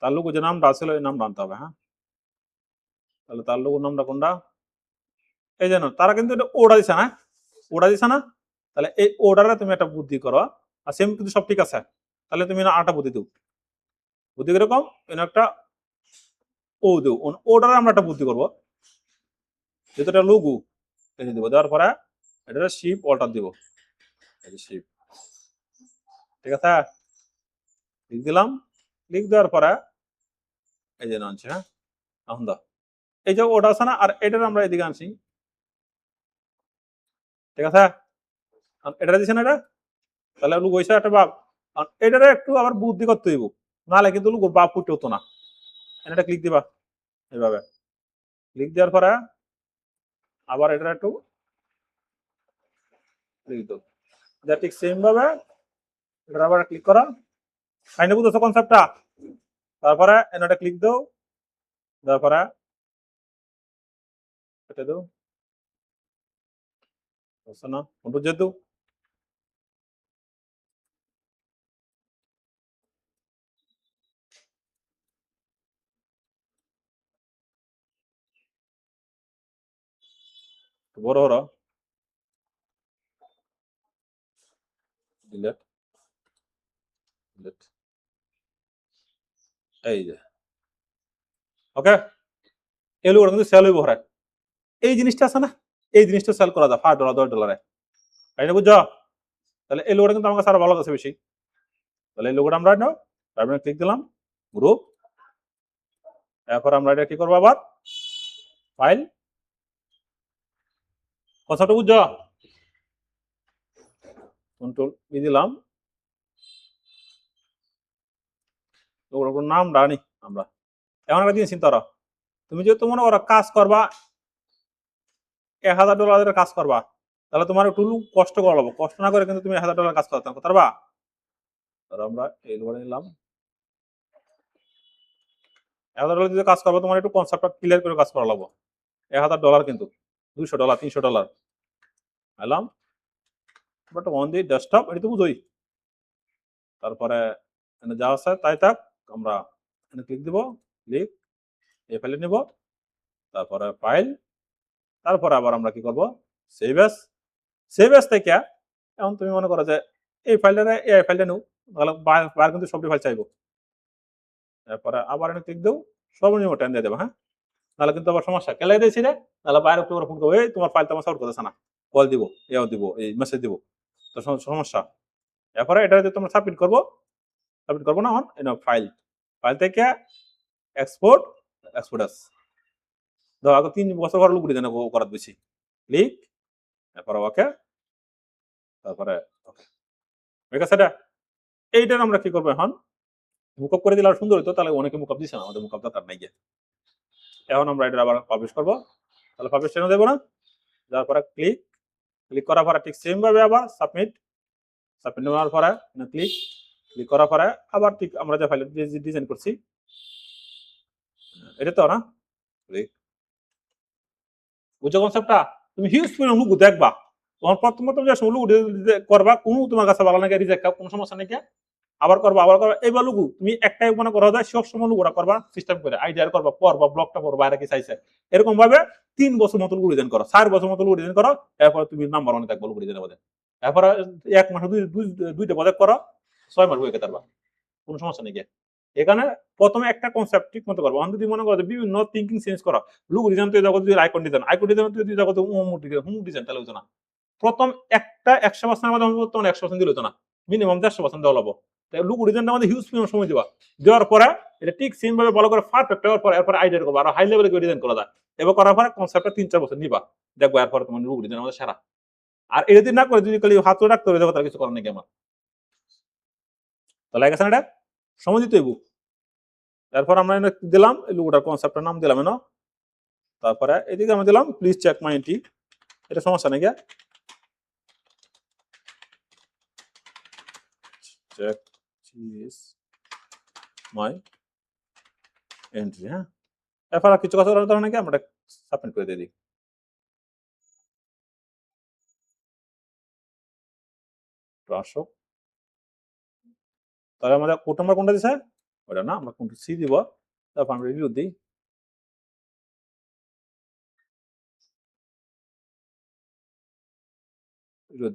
তার লোক যে নামটা আছে ওই নামটা আনতে হবে, হ্যাঁ তাহলে তার লোক নামটা কোনটা, এই জন্য তারা কিন্তু এটা ওড়া দিছে না, ওড়া দিছে না, তাহলে এই ওর্ডারে তুমি একটা বুদ্ধি করো, আর সেম কিন্তু সব ঠিক আছে, তাহলে তুমি আটা বুদ্ধি দিও, বুদ্ধি কিরকম একটা ও দেও, ওর্ডারে আমরা একটা বুদ্ধি করবো, যেহেতু এটা লঘু এই দিব, দেওয়ার পরে এটা শিপ অল্টার দিব, শিপ ঠিক আছে, ক্লিক দিলাম, ক্লিক দেওয়ার পরে এই যে আনছি, হ্যাঁ এখন দাও এই যে ওটা আছে না, আর এটার আমরা এদিকে আনছি, ঠিক আছে এটা দিছে না এটা, তাহলে লুক হয়েছে একটা বাপ। এটারে একটু আবার বুদ্ধি করতে হইব, নাহলে কিন্তু লুক বাপ ফুটে হতো না। এটা ক্লিক দিবা এইভাবে, ক্লিক দেওয়ার পরে আবার এটা একটু ক্লিক দাও, যা ঠিক সেম ভাবে এটা আবার ক্লিক করা। আইনে বুঝছো কনসেপ্টটা? তারপরে এটা ক্লিক দাও, তারপরে এটা দাও, বুঝছো না কন্ট্রোল জেড দাও। বড় বড় ডিলেট ডিলেট, এই যে ওকে। এগুলো কিন্তু সেল হইব হরে, এই জিনিসটা আছে না, এই জিনিসটা সেল করা যায় $5 $10, তাই না বুঝছো? তাহলে এই লোগোটা কিন্তু আমার কাছে আরো ভালো কাছে বেশি। তাহলে এই লোগোটা আমরা নাও, তারপরে ক্লিক দিলাম গ্রুপ, এরপর আমরা এটা কি করবো আবার ফাইল, কথাটা বুঝছো? কন্ট্রোল ই দিলাম, লোগোটার নাম রানি আমরা। এমন একটা জিনিস চিন্তা করো, তুমি যেহেতু মনে করো কাজ করবা $1000 কাজ করবা, তাহলে তোমার একটু কষ্ট করা লাগবে, কষ্ট না করে কিন্তু তুমি $1000 কাজ করতে পারবা। তাহলে আমরা এই লোগোটা নিলাম, $1000 যদি কাজ করবো তোমার একটু কনসেপ্টটা ক্লিয়ার করে কাজ করা লাগবে। $1000 কিন্তু $200 $300 এলাম, বাট অন দি ডেস্কটপ এটা তো বুঝোই। তারপরে এখানে যা আছে তাই থাক, আমরা এখানে ক্লিক দিব, ক্লিক এই ফাইলে নিব, তারপরে ফাইল, তারপরে আবার আমরা কি করব সেভ এস। সেভ এস থেকে এখন তুমি মনে করো যে এই ফাইলটা এই ফাইলটা নিও, তাহলে বাইরে কিন্তু সবটি ফাইল চাইবো। তারপরে আবার এখানে ক্লিক দেও, সর্বনিম্ন টাইম দিয়ে দেবো, হ্যাঁ, তাহলে কিন্তু আবার সমস্যা কেলাই দিয়েছি রে, তাহলে বাইরে একটু ফোন করবো, এই তোমার ফাইলটা আমার সাপোর্ট করতেছে না, কল দিব, এও দিব, এই মেসেজ দিব, তো সমস্যা। এরপরে এটা যদি তোমরা সাবমিট করবো না, ফাইল, ফাইল থেকে এক্সপোর্ট, এক্সপোর্টাস দাও, আগে 3 বছর পর লুকুড়ি দেন করাত বেশি, ক্লিক, তারপরে ওকে, তারপরে ওকে হয়ে গেছে। এটা এইটার আমরা কি করবো এখন মুকআপ করে দিলে আর সুন্দর হতো, তাহলে অনেকে মুকআপ দিছে না, আমাদের মুকআপ দরকার নাই গিয়ে। এখন আমরা এটা আবার পাবলিশ করবো, তাহলে পাবলিশ কেন দেবো না, যার পরে ক্লিক, ক্লিক করার পরে ঠিক সেম ভাবে আবার সাবমিট, সাবমিট নেওয়ার পরে ক্লিক, ক্লিক করার পরে আবার ঠিক আমরা যে ফাইল ডিজাইন করছি এটা তো না, ক্লিক, বুঝছো কনসেপ্টটা? তুমি হিউজ পরিমাণ লুকু দেখবা, তোমার প্রথম যে সময় লুকু করবা, কোনো তোমার কাছে ভালো লাগে রিজেক্ট কোনো সমস্যা নেই, আবার করবা এইবার লুকু তুমি একটাই মনে করা যায় সব সময় লুকুটা করবা সিস্টেম করে আইডিয়ার করবা, পড়বা ব্লকটা পড়বা, বাইরে কি চাইছে এরকম ভাবে 3 বছর মতো লুকু ডিজাইন করো, 4 বছর মতো লুকু ডিজাইন করো, এরপর তুমি নাম্বার 1 থাকবো লুকু ডিজাইনের মধ্যে। এরপর 1 মাস দুইটা প্রজেক্ট করো, 6 মাস হয়ে পারবা, কোনো সমস্যা নেই। এখানে প্রথমে একটা কনসেপ্ট ঠিক মতো করবো, যদি মনে করো বিভিন্ন থিঙ্কিং চেঞ্জ করো, লুক ডিজাইন তুই দেখো, যদি আইকন ডিজাইন তুই দেখো হুম ডিজাইন, তাহলে হতো না। প্রথম একটা 100% আমাদের 100% দিলে হতো না, মিনিমাম 150% দেওয়া লাগবো। লুক ডিজাইনটা আমাদের হিউজ সময় দিবা, দেওয়ার পরে এটা ঠিক সেম ভাবে ভালো করে পারফেক্ট হওয়ার পরে এরপর আইডিয়া করবো, আর হাই লেভেলে ডিজাইন করা যায়। এবার করার পরে কনসেপ্টটা 3-4 বছর নিবা, দেখবো এরপরে তোমার লুক ডিজাইন আমাদের সেরা। আর এটা যদি না করে যদি খালি হাত রাখতে হবে, দেখো তার কিছু করার নাকি আমার, তাহলে গেছে না, এটা সময় দিতে হইব। তারপর আমরা দিলাম লুকটার কনসেপ্টের নাম দিলাম এনো, তারপরে এদিকে আমরা দিলাম প্লিজ চেক মাই এন্ট্রি, এটা সমস্যা নাকি, চেক মাই এন্ট্রি, হ্যাঁ। এরপর কিছু কথা বলার নাকি আমরা সাবমিট করে দিয়ে দিই, আসো। তাহলে আমাদের কোড নাম্বার কোনটা দিছে, ওটা না, আমরা কোনটা সি দিব, তারপর আমরা রিভিউ দিই,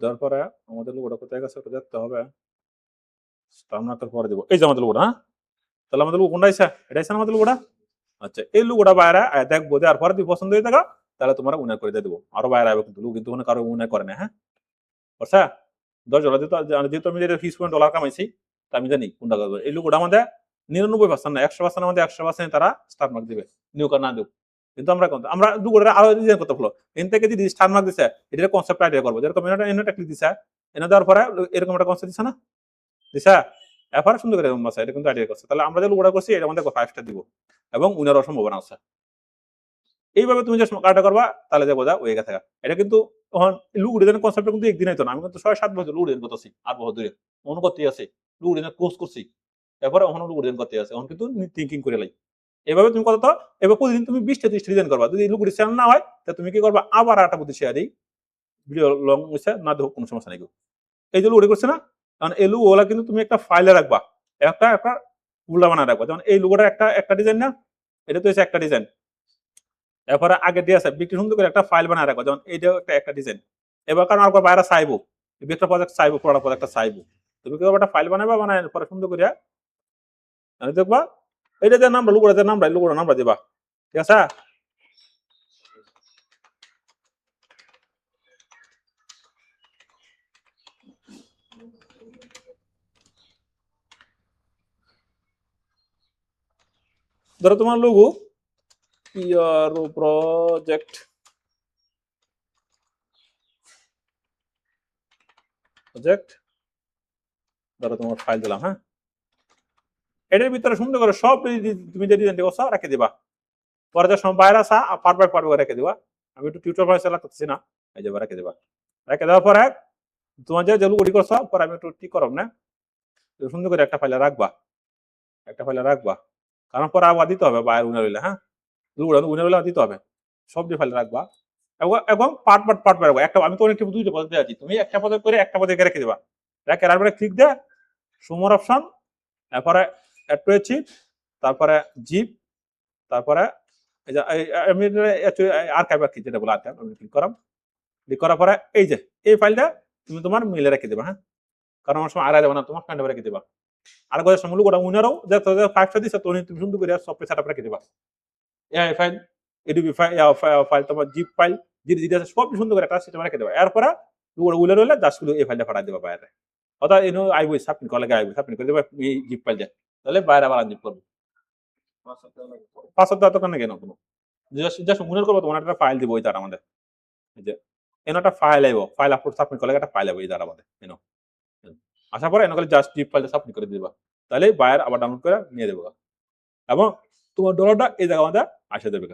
দেওয়ার পরে আমাদের লোগোটা কোথায় গেছে ওটা দেখতে হবে, আমরা পরে দিব, এই যে আমাদের লোগোটা, হ্যাঁ। তাহলে আমাদের লোগো কোনটা আছে, এটা আছে আমাদের লোগোটা। আচ্ছা, এই লোগোটা বাইরে দেখবো, দেওয়ার পরে যদি পছন্দ হয়ে থাকা তাহলে তোমরা উন্নয় করে দিয়ে দেবো, আরো বাইরে আসবে কিন্তু লোক কিন্তু কারো উন্নয় করে না, হ্যাঁ। আচ্ছা, $10 যেহেতু আমি $50 কামাইছি, তা আমি জানি কোনটা করবো। এই লোগোটা আমাদের 99% না 100% আমাদের 100% তারা স্টার মার্ক দিবে, নিউ কার না দিও। কিন্তু আমরা লোগোটা আরো ডিজাইন করতে হলো, এন থেকে যদি স্টার মার্ক দিছে এটা কনসেপ্ট আইডিয়া করবো, যেরকম এটা ক্লিক দিছে এনে দেওয়ার পরে এরকম একটা কনসেপ্ট দিছে না, দিছা এরপরে সুন্দর করে আছে, এটা কিন্তু আইডিয়া করছে। তাহলে আমরা যে লোগোটা করছি এটা আমাদের 5 স্টার দিব এবং উইনার সম্ভাবনা আছে। এইভাবে তুমি যে কার্ডটা করবা তাহলে দেখো যা ওই গেছে। এটা কিন্তু তখন লুক ডিজাইন কনসেপ্টটা কিন্তু একদিন হইতো না, আমি কিন্তু 6-7 বছর লুক ডিজাইন করতেছি, 8 বছর ধরে মনে করতে আছে লুক ডিজাইন কোর্স করছি, এরপরে ওখানে লুক ডিজাইন করতে আছে, এখন কিন্তু থিঙ্কিং করে লাই। এভাবে তুমি কত, এবার প্রতিদিন তুমি 20টা 30টা ডিজাইন করবা। যদি লুক ডিজাইন না হয় তাহলে তুমি কি করবা, আবার একটা বুদ্ধি শেয়ার দিই, ভিডিও লং হইছে না দেখো কোনো সমস্যা নাই। এই যে লুক করছে না, কারণ এই লুক ওলা কিন্তু তুমি একটা ফাইলে রাখবা, একটা একটা উল্টা বানা রাখবা। যেমন এই লুকটা একটা একটা ডিজাইন না, এটা তো হচ্ছে একটা ডিজাইন, এরপরে আগে দিয়ে আছে বিক্রি সুন্দর করে একটা ফাইল বানায় রাখো, যেমন এইটাও একটা একটা ডিজাইন। এবার কারণ আর বাইরে চাইবো একটা প্রজেক্ট চাইবো, প্রোডাক্ট প্রজেক্টটা চাইবো, তুমি কি একটা ফাইল বানাবা, বানায় পরে সুন্দর করে দেখবা এইটা যে নাম্বার লুকোটা যে নাম্বার লুকোটা নাম্বার দিবা, ঠিক আছে। ধরো তোমার লোগো পিআরও প্রজেক্ট প্রজেক্ট, ধরো তোমার ফাইল দিলাম, হ্যাঁ, এটার ভিতরে সুন্দর করে সব তুমি যে ডিজাইন দেখো সব রেখে দিবা, পরে যে সময় বাইরে আসা পার্ট বাই পার্ট রেখে দিবা। আমি একটু টিউটোর ভয়েস লাগতেছি না, এই যে রেখে দিবা। রেখে দেওয়ার পরে তোমার যে যেগুলো রেডি করছো পরে আমি একটু ঠিক করব না, সুন্দর করে একটা ফাইলে রাখবা, একটা ফাইলে রাখবা, কারণ পরে আবার দিতে হবে বাইরে উইনার হইলে, হ্যাঁ উইনার হইলে দিতে হবে, সব দিয়ে ফাইলে রাখবা এবং পার্ট পার্ট পার্ট রাখবা। একটা আমি তো অনেক দুইটা পদ্ধতি আছি, তুমি একটা পদে করে একটা পদে রেখে দিবা, রেখে তারপরে ক্লিক দিয়ে সুমোর অপশন, তারপরে অ্যাড করেছি, তারপরে জিপ, তারপরে এই যে আমি আর্কাইভ আর কি যেটা বলে আর্কাইভ, আমি ক্লিক করাম, ক্লিক করার পরে এই যে এই ফাইলটা তুমি তোমার মেইলে রেখে দেবা, হ্যাঁ, কারণ আমার সময় আর যাবে না, তোমার কান্ডে রেখে দেবা। আর কথা সময় ওটা উইনারও যে 5টা দিছে তুমি সুন্দর করে সফটওয়্যার সেটআপ রেখে দিবা, এই ফাইল এডিবি ফাইল তোমার জিপ ফাইল যেটা আছে সব সুন্দর করে একটা সিস্টেমে রেখে দেবা। এরপরে উইনার হইলে জাস্ট এই ফাইলটা পাঠাই দেবা বাইরে, অর্থাৎ এনো আইবো সাবমিট করা লাগে, আইবো সাবমিট করে দেবা এই জিপ ফাইল দিয়ে, তাহলে বাইরে আবার আনজিপ করবে 5 সপ্তাহ তো কেন কেন কোনো জাস্ট উইনার করবো, তোমার একটা ফাইল দিব, ওই তার আমাদের এই যে এনো একটা ফাইল আইবো, ফাইল আপলোড সাবমিট করলে একটা ফাইল আইবো, এই তার আমাদের এনো আসার পরে এনো খালি জাস্ট জিপ ফাইলটা সাবমিট করে দিবা, তাহলে বায়ার আবার ডাউনলোড করে নিয়ে দেবো এবং তোমার ডলারটা এই জায়গা আমাদের আসে দেবে।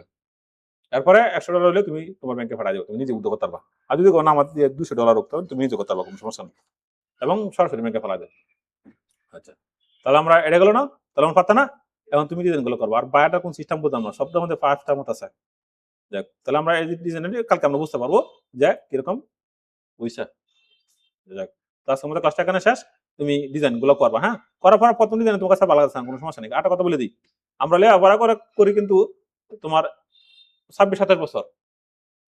তারপরে $100 হলে তুমি তোমার ব্যাংকে পাঠা যাবে, তুমি নিজে উদ্যোগ করতে পারবা। আর যদি কোনো আমার দিয়ে $200 রাখতে হবে তুমি নিজে করতে পারবা, কোনো সমস্যা নেই, এবং সরাসরি ব্যাংকে ফেলা যায়। আচ্ছা, তাহলে আমরা এটা গেলো না, তাহলে আমার পারতা না, এখন তুমি ডিজাইন গুলো করবো। আর বায়ারটা কোন সিস্টেম বলতাম না, সবটার মধ্যে 5টা মত আছে। যাক, তাহলে আমরা এই ডিজাইন কালকে আমরা বুঝতে পারবো যে কিরকম বুঝছা। যাক, তো আজকে আমাদের ক্লাসটা এখানে শেষ, তুমি ডিজাইন গুলো করবা, হ্যাঁ, করার পর প্রথম ডিজাইন তোমার কাছে ভালো লাগছে না, কোনো সমস্যা নেই। একটা কথা বলে দিই, আমরা লেখাপড়া করি কিন্তু তোমার 26-27 বছর,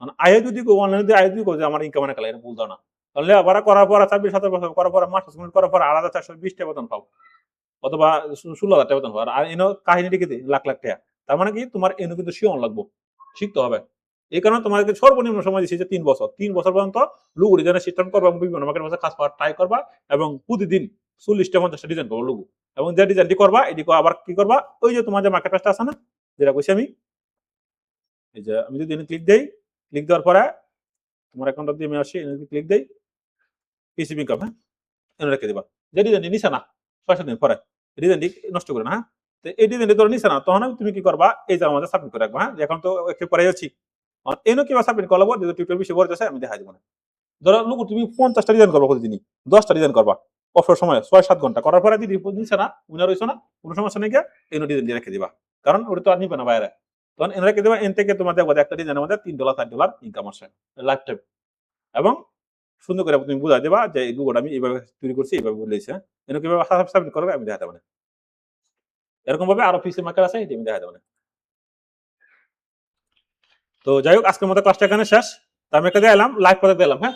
মানে আয় যদি অনলাইনে দিয়ে আয় যদি করে আমার ইনকাম অনেক এটা ভুল না, তাহলে আবার করার পর 26-27 বছর করার পর মাস করার পর 8,420 টাকা বেতন পাবো, অথবা 16,000 টাকা বেতন পাবো। আর এনো কাহিনীটি কি লাখ লাখ টাকা, তার মানে কি তোমার এনো কিন্তু শিওন লাগবো, শিখতে হবে। এই কারণে তোমাদেরকে সর্বনিম্ন সময় দিচ্ছি যে 3 বছর, 3 বছর পর্যন্ত লুগু ডিজাইনের সিস্টেম করবা এবং বিভিন্ন মার্কেটের মধ্যে কাজ পাওয়ার ট্রাই করবা, এবং প্রতিদিন 40টা 50টা ডিজাইন করবো লুগু, এবং যে ডিজাইনটি করবা এটি আবার কি করবা, ওই যে তোমার যে মার্কেট প্লেসটা আছে না, যেটা কইছি আমি, এই যে আমি যদি ক্লিক দেই, ক্লিক দেওয়ার পরে তোমার অ্যাকাউন্ট দিয়ে আমি আসি, ক্লিক দেই পিসিবি ইনকাম, হ্যাঁ, এনে রেখে দিবা। যে ডিজাইনটি নিছে না 6 দিন পরে ডিজাইনটি নষ্ট করে না, হ্যাঁ, তো এই ডিজাইনটি ধরে নিছে না, তখন তুমি কি করবা, এই যে আমাদের সাবমিট করে রাখবা, হ্যাঁ, এখন তো একটু পরে যাচ্ছি, এনে কিবা সাবমিট করবো, যদি টিউটোরিয়াল বেশি বড় আছে আমি দেখাই দেবো না। ধরো লোক তুমি 50টা ডিজাইন করবা, প্রতিদিনই 10টা ডিজাইন করবা, অবসর সময় 6-7 ঘন্টা করার পরে যদি নিছে না, উনার হইছে না, কোনো সমস্যা নেই, এনে ডিজাইন দিয়ে রেখে দিবা, কারণ ওটা তো আর নিবে না বাইরে, তখন এনে রেখে দিবা। এন থেকে তোমার দেখবো একটা ডিজাইনের মধ্যে $3-4 ইনকাম আসে লাইফ টাইম, এবং সুন্দর করে তুমি বুঝাই দেবা যে এই লোগোটা আমি এইভাবে তৈরি করছি, এইভাবে বলেছি, হ্যাঁ, এনে কিভাবে সাবমিট করবে আমি দেখাতে পারি, এরকম ভাবে আরো পিসি মার্কেট আছে, এটা আমি দেখাতে পারি। তো যাই হোক, আজকের মতো ক্লাসটা এখানে শেষ। তো আমি একটা দিলাম লাইভ প্রজেক্ট দিলাম, হ্যাঁ,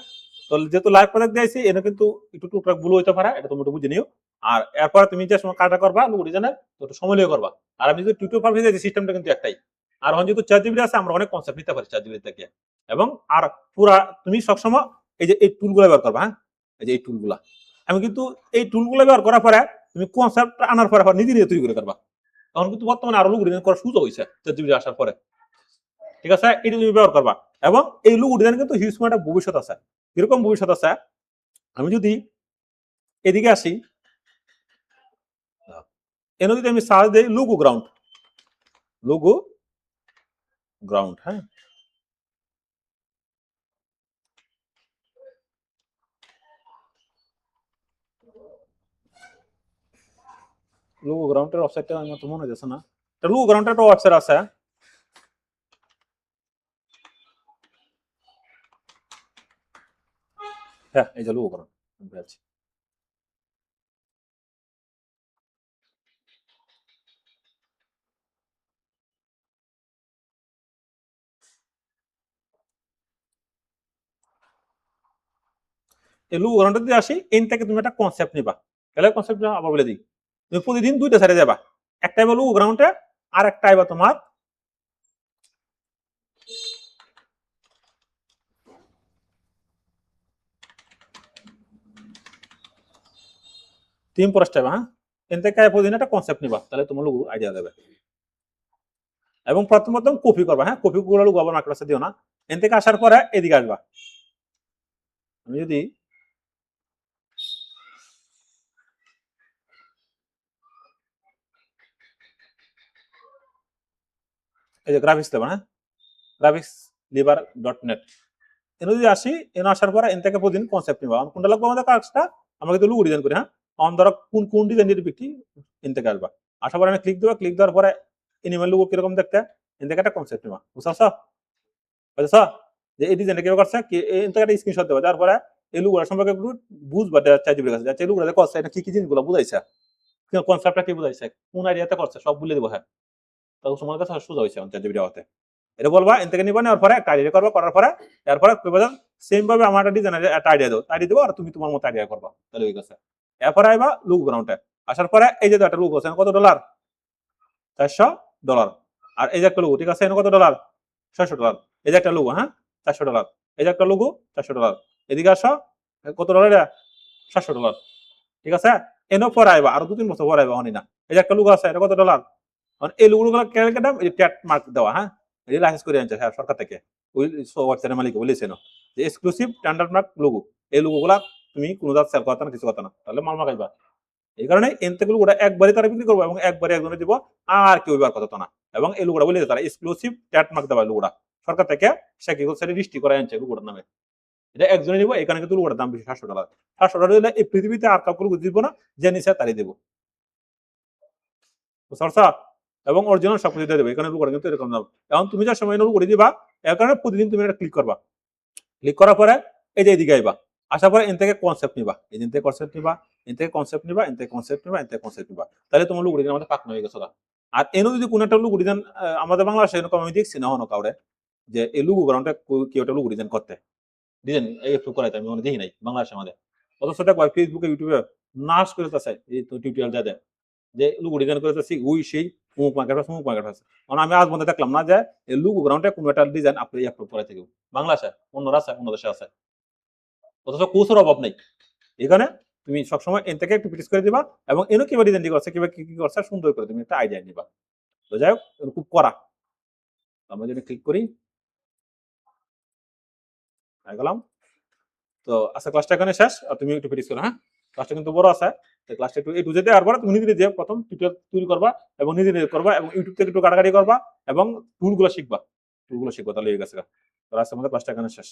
তো যেহেতু লাইভ প্রজেক্ট দিয়েছি এনে কিন্তু একটু টুকটাক ভুল হইতে পারে, এটা তুমি একটু বুঝে নিও। আর এরপর তুমি যে সময় কাজটা করবা লোগো ডিজাইনের, তো একটু সময় লিয়ে করবা। আর আমি যদি টিউটোরিয়াল পারফি দিয়েছি, সিস্টেমটা কিন্তু একটাই। আর এখন যেহেতু ChatGPT আছে, আমরা অনেক কনসেপ্ট নিতে পারি ChatGPT থেকে, এবং আর পুরা তুমি সবসময় এই যে এই টুলগুলো ব্যবহার করবা, হ্যাঁ, এই যে এই টুলগুলা, আমি কিন্তু এই টুলগুলো ব্যবহার করার পরে তুমি কনসেপ্ট আনার পরে নিজে নিজে তৈরি করে করবা, তখন কিন্তু বর্তমানে আরো লোগো ডিজাইন করার সুযোগ হয়েছে ChatGPT আসার পরে, ঠিক আছে, এটা তুমি ব্যবহার করবা। এবং এই লোগো ডিজাইন কিন্তু হিউজ একটা ভবিষ্যৎ আছে। কিরকম ভবিষ্যৎ আছে, আমি যদি এদিকে আসি, এনে যদি আমি সার্চ দিই লুগো গ্রাউন্ড, লুগো গ্রাউন্ড, হ্যাঁ, লুগো গ্রাউন্ডের ওয়েবসাইটটা আমার তো মনে যাচ্ছে না। এটা লুগো গ্রাউন্ডের একটা ওয়েবসাইট আছে। হ্যাঁ, এই যে লুগো গ্রাউন্ড আছে। এই লুগো গ্রাউন্ডে যদি আসি, এন থেকে তুমি একটা কনসেপ্ট নিবা। তাহলে কনসেপ্ট আবার বলে দিই, তুমি প্রতিদিন দুইটা সাইডে যাবা, একটা হলো লুগো গ্রাউন্ডে, আর একটা আইবা তোমার টিম পরাস টাইবা। হ্যাঁ, এন থেকে প্রতিদিন একটা কনসেপ্ট নিবা, তাহলে তোমার লুগো আইডিয়া দেবে। এবং প্রথম কপি করবা। হ্যাঁ, কপি করে লুগো আবার মার্কেট দিও না। এন থেকে আসার পরে এদিকে আসবা। আমি যদি এই যে গ্রাফিক্স দেবা, হ্যাঁ, গ্রাফিক্স লিভার ডট নেট, এনে যদি আসি, এনে আসার পরে এন থেকে প্রতিদিন কনসেপ্ট নিবা। কোনটা লাগবে আমাদের কাজটা, আমরা কিন্তু লুগো ডিজাইন করি। হ্যাঁ, অন ধরো কোন ডিজাইন দিয়ে বিক্রি, এন থেকে আসবা। আসার পরে আমি ক্লিক দেবো, ক্লিক দেওয়ার পরে এনিমেল লুগো কিরকম দেখতে, এন থেকে একটা কনসেপ্ট নিবা। বুঝছো বুঝছো যে এই ডিজাইনটা কিভাবে করছে, কি এন থেকে একটা স্ক্রিনশট দেবা। তারপরে এই লুগোর সম্পর্কে একটু বুঝবা, চাইজিবির কাছে চাই লুগোটা করছে, এটা কি কি জিনিসগুলো বুঝাইছে, কনসেপ্টটা কি বুঝাইছে, কোন আইডিয়াতে করছে, সব বলে দেবো। হ্যাঁ, তখন তোমার কাছে সোজা হয়েছে চাইজিবির হতে। এটা বলবা, এন থেকে নিবা, নেওয়ার পরে একটা আইডিয়া করবা, করার পরে এরপরে সেম ভাবে আমার একটা ডিজাইন একটা আইডিয়া দাও, আইডিয়া দেবো, আর তুমি তোমার মতো আইডিয়া করবা, তাহলে হয়ে গেছে। এরপরে আইবা লুগো গ্রাউন্ডে, আসার পরে এই যে একটা লুগো আছে, কত ডলার, $400। আর এই যে একটা লুগো, ঠিক আছে, কত ডলার, $600। এই যে একটা লুগো, হ্যাঁ, $400। এই যে একটা লুগো, $400। এদিকে আসো, কত ডলার, $700। ঠিক আছে, এনে পরে আইবা, আরো 2-3 বছর পরে আইবা, হনি না। এই যে একটা লুগো আছে, এটা কত ডলার। এই লুগোগুলো কেটে দাম, এই ট্যাগ মার্ক দেওয়া। হ্যাঁ, এই লাইসেন্স করে আনছে, হ্যাঁ, সরকার থেকে। ওই ওয়েবসাইটের মালিক বলেছেন যে এক্সক্লুসিভ স্ট্যান্ডার্ড মার্ক লুগো, এই লুগোগুলা তুমি কোনো জাত সেল করতে না, কিছু করতে না, তাহলে মাল মাগাইবা। এই কারণে এন থেকে লুগোটা একবারে তারা বিক্রি করবো, এবং একবারে একজনে দিব, আর কেউ বার কথা না। এবং এই লুগোটা বলে তারা এক্সক্লুসিভ ট্যাগ মার্ক দেওয়া লুগোটা সরকার থেকে, সে কি করছে, রেজিস্ট্রি করে আনছে লুগোটার নামে। এটা একজনে নিব, এখানে কিন্তু লুগোটার দাম বেশি, $700। $700 দিলে এই পৃথিবীতে আর কাউকে লুগো দিব না, যে নিচে তারই দেবো। বুঝতে, এবং অরিজিনাল সবকিছু দিয়ে দেবে। এখানে লুগোটা কিন্তু এরকম দাম। এখন তুমি যা সময় লুগো দিবা, এর কারণে প্রতিদিন তুমি এটা ক্লিক করবা। ক্লিক করার পরে এই যে এদিকে আইবা, আসার পরে এন থেকে কনসেপ্ট নিবা, এই থেকে কনসেপ্ট নিবা, এন থেকে কনসেপ্ট নিবা, এন থেকে কনসেপ্ট নিবা, এন থেকে কনসেপ্ট নিবা, তাহলে তোমার লুগো ডিজাইন আমাদের পাকনা হয়ে গেছে। আর এনে যদি কোনো একটা লুগো ডিজাইন আমাদের বাংলাদেশে এরকম আমি দেখছি না হনো কাউরে, যে এই লুগো গ্রাউন্ডে কেউ একটা লুগো ডিজাইন করতে, ডিজাইন এই একটু করাইতে আমি মনে দেখি নাই বাংলাদেশে আমাদের। অথচ দেখো ফেসবুকে, ইউটিউবে নাশ করে আছে এই টিউটোরিয়াল যা দেয়, যে লুগো ডিজাইন করেছে ওই সেই মুখ মার্কেট আছে, মুখ মার্কেট আছে। মানে আমি আজ মধ্যে দেখলাম না যে এই লুগো গ্রাউন্ডে কোনো একটা ডিজাইন আপনি আপলোড করে থেকে বাংলাদেশে, অন্যরা আছে, অন্য দেশে আছে। অথচ কোচের অভাব নেই। এখানে তুমি সবসময় এন থেকে একটু প্র্যাকটিস করে দিবা, এবং এনও কিভাবে ডিজাইন করছে, কিভাবে কি কি করছে, সুন্দর করে তুমি একটা আইডিয়া নিবা। তো যাই হোক, খুব করা। আমরা যদি ক্লিক করি, গেলাম। তো আচ্ছা, ক্লাসটা এখানে শেষ, আর তুমি একটু প্র্যাকটিস করো। হ্যাঁ, ক্লাসটা কিন্তু বড় আছে, ক্লাসটা একটু একটু যেতে, আর তুমি নিজে নিজে প্রথম টিউটোরিয়াল তৈরি করবা, এবং নিজে নিজে করবা, এবং ইউটিউব থেকে একটু কাটাকাটি করবা, এবং টুলগুলো শিখবা, তাহলে হয়ে গেছে। তো আজকে আমাদের ক্লাসটা এখানে শেষ।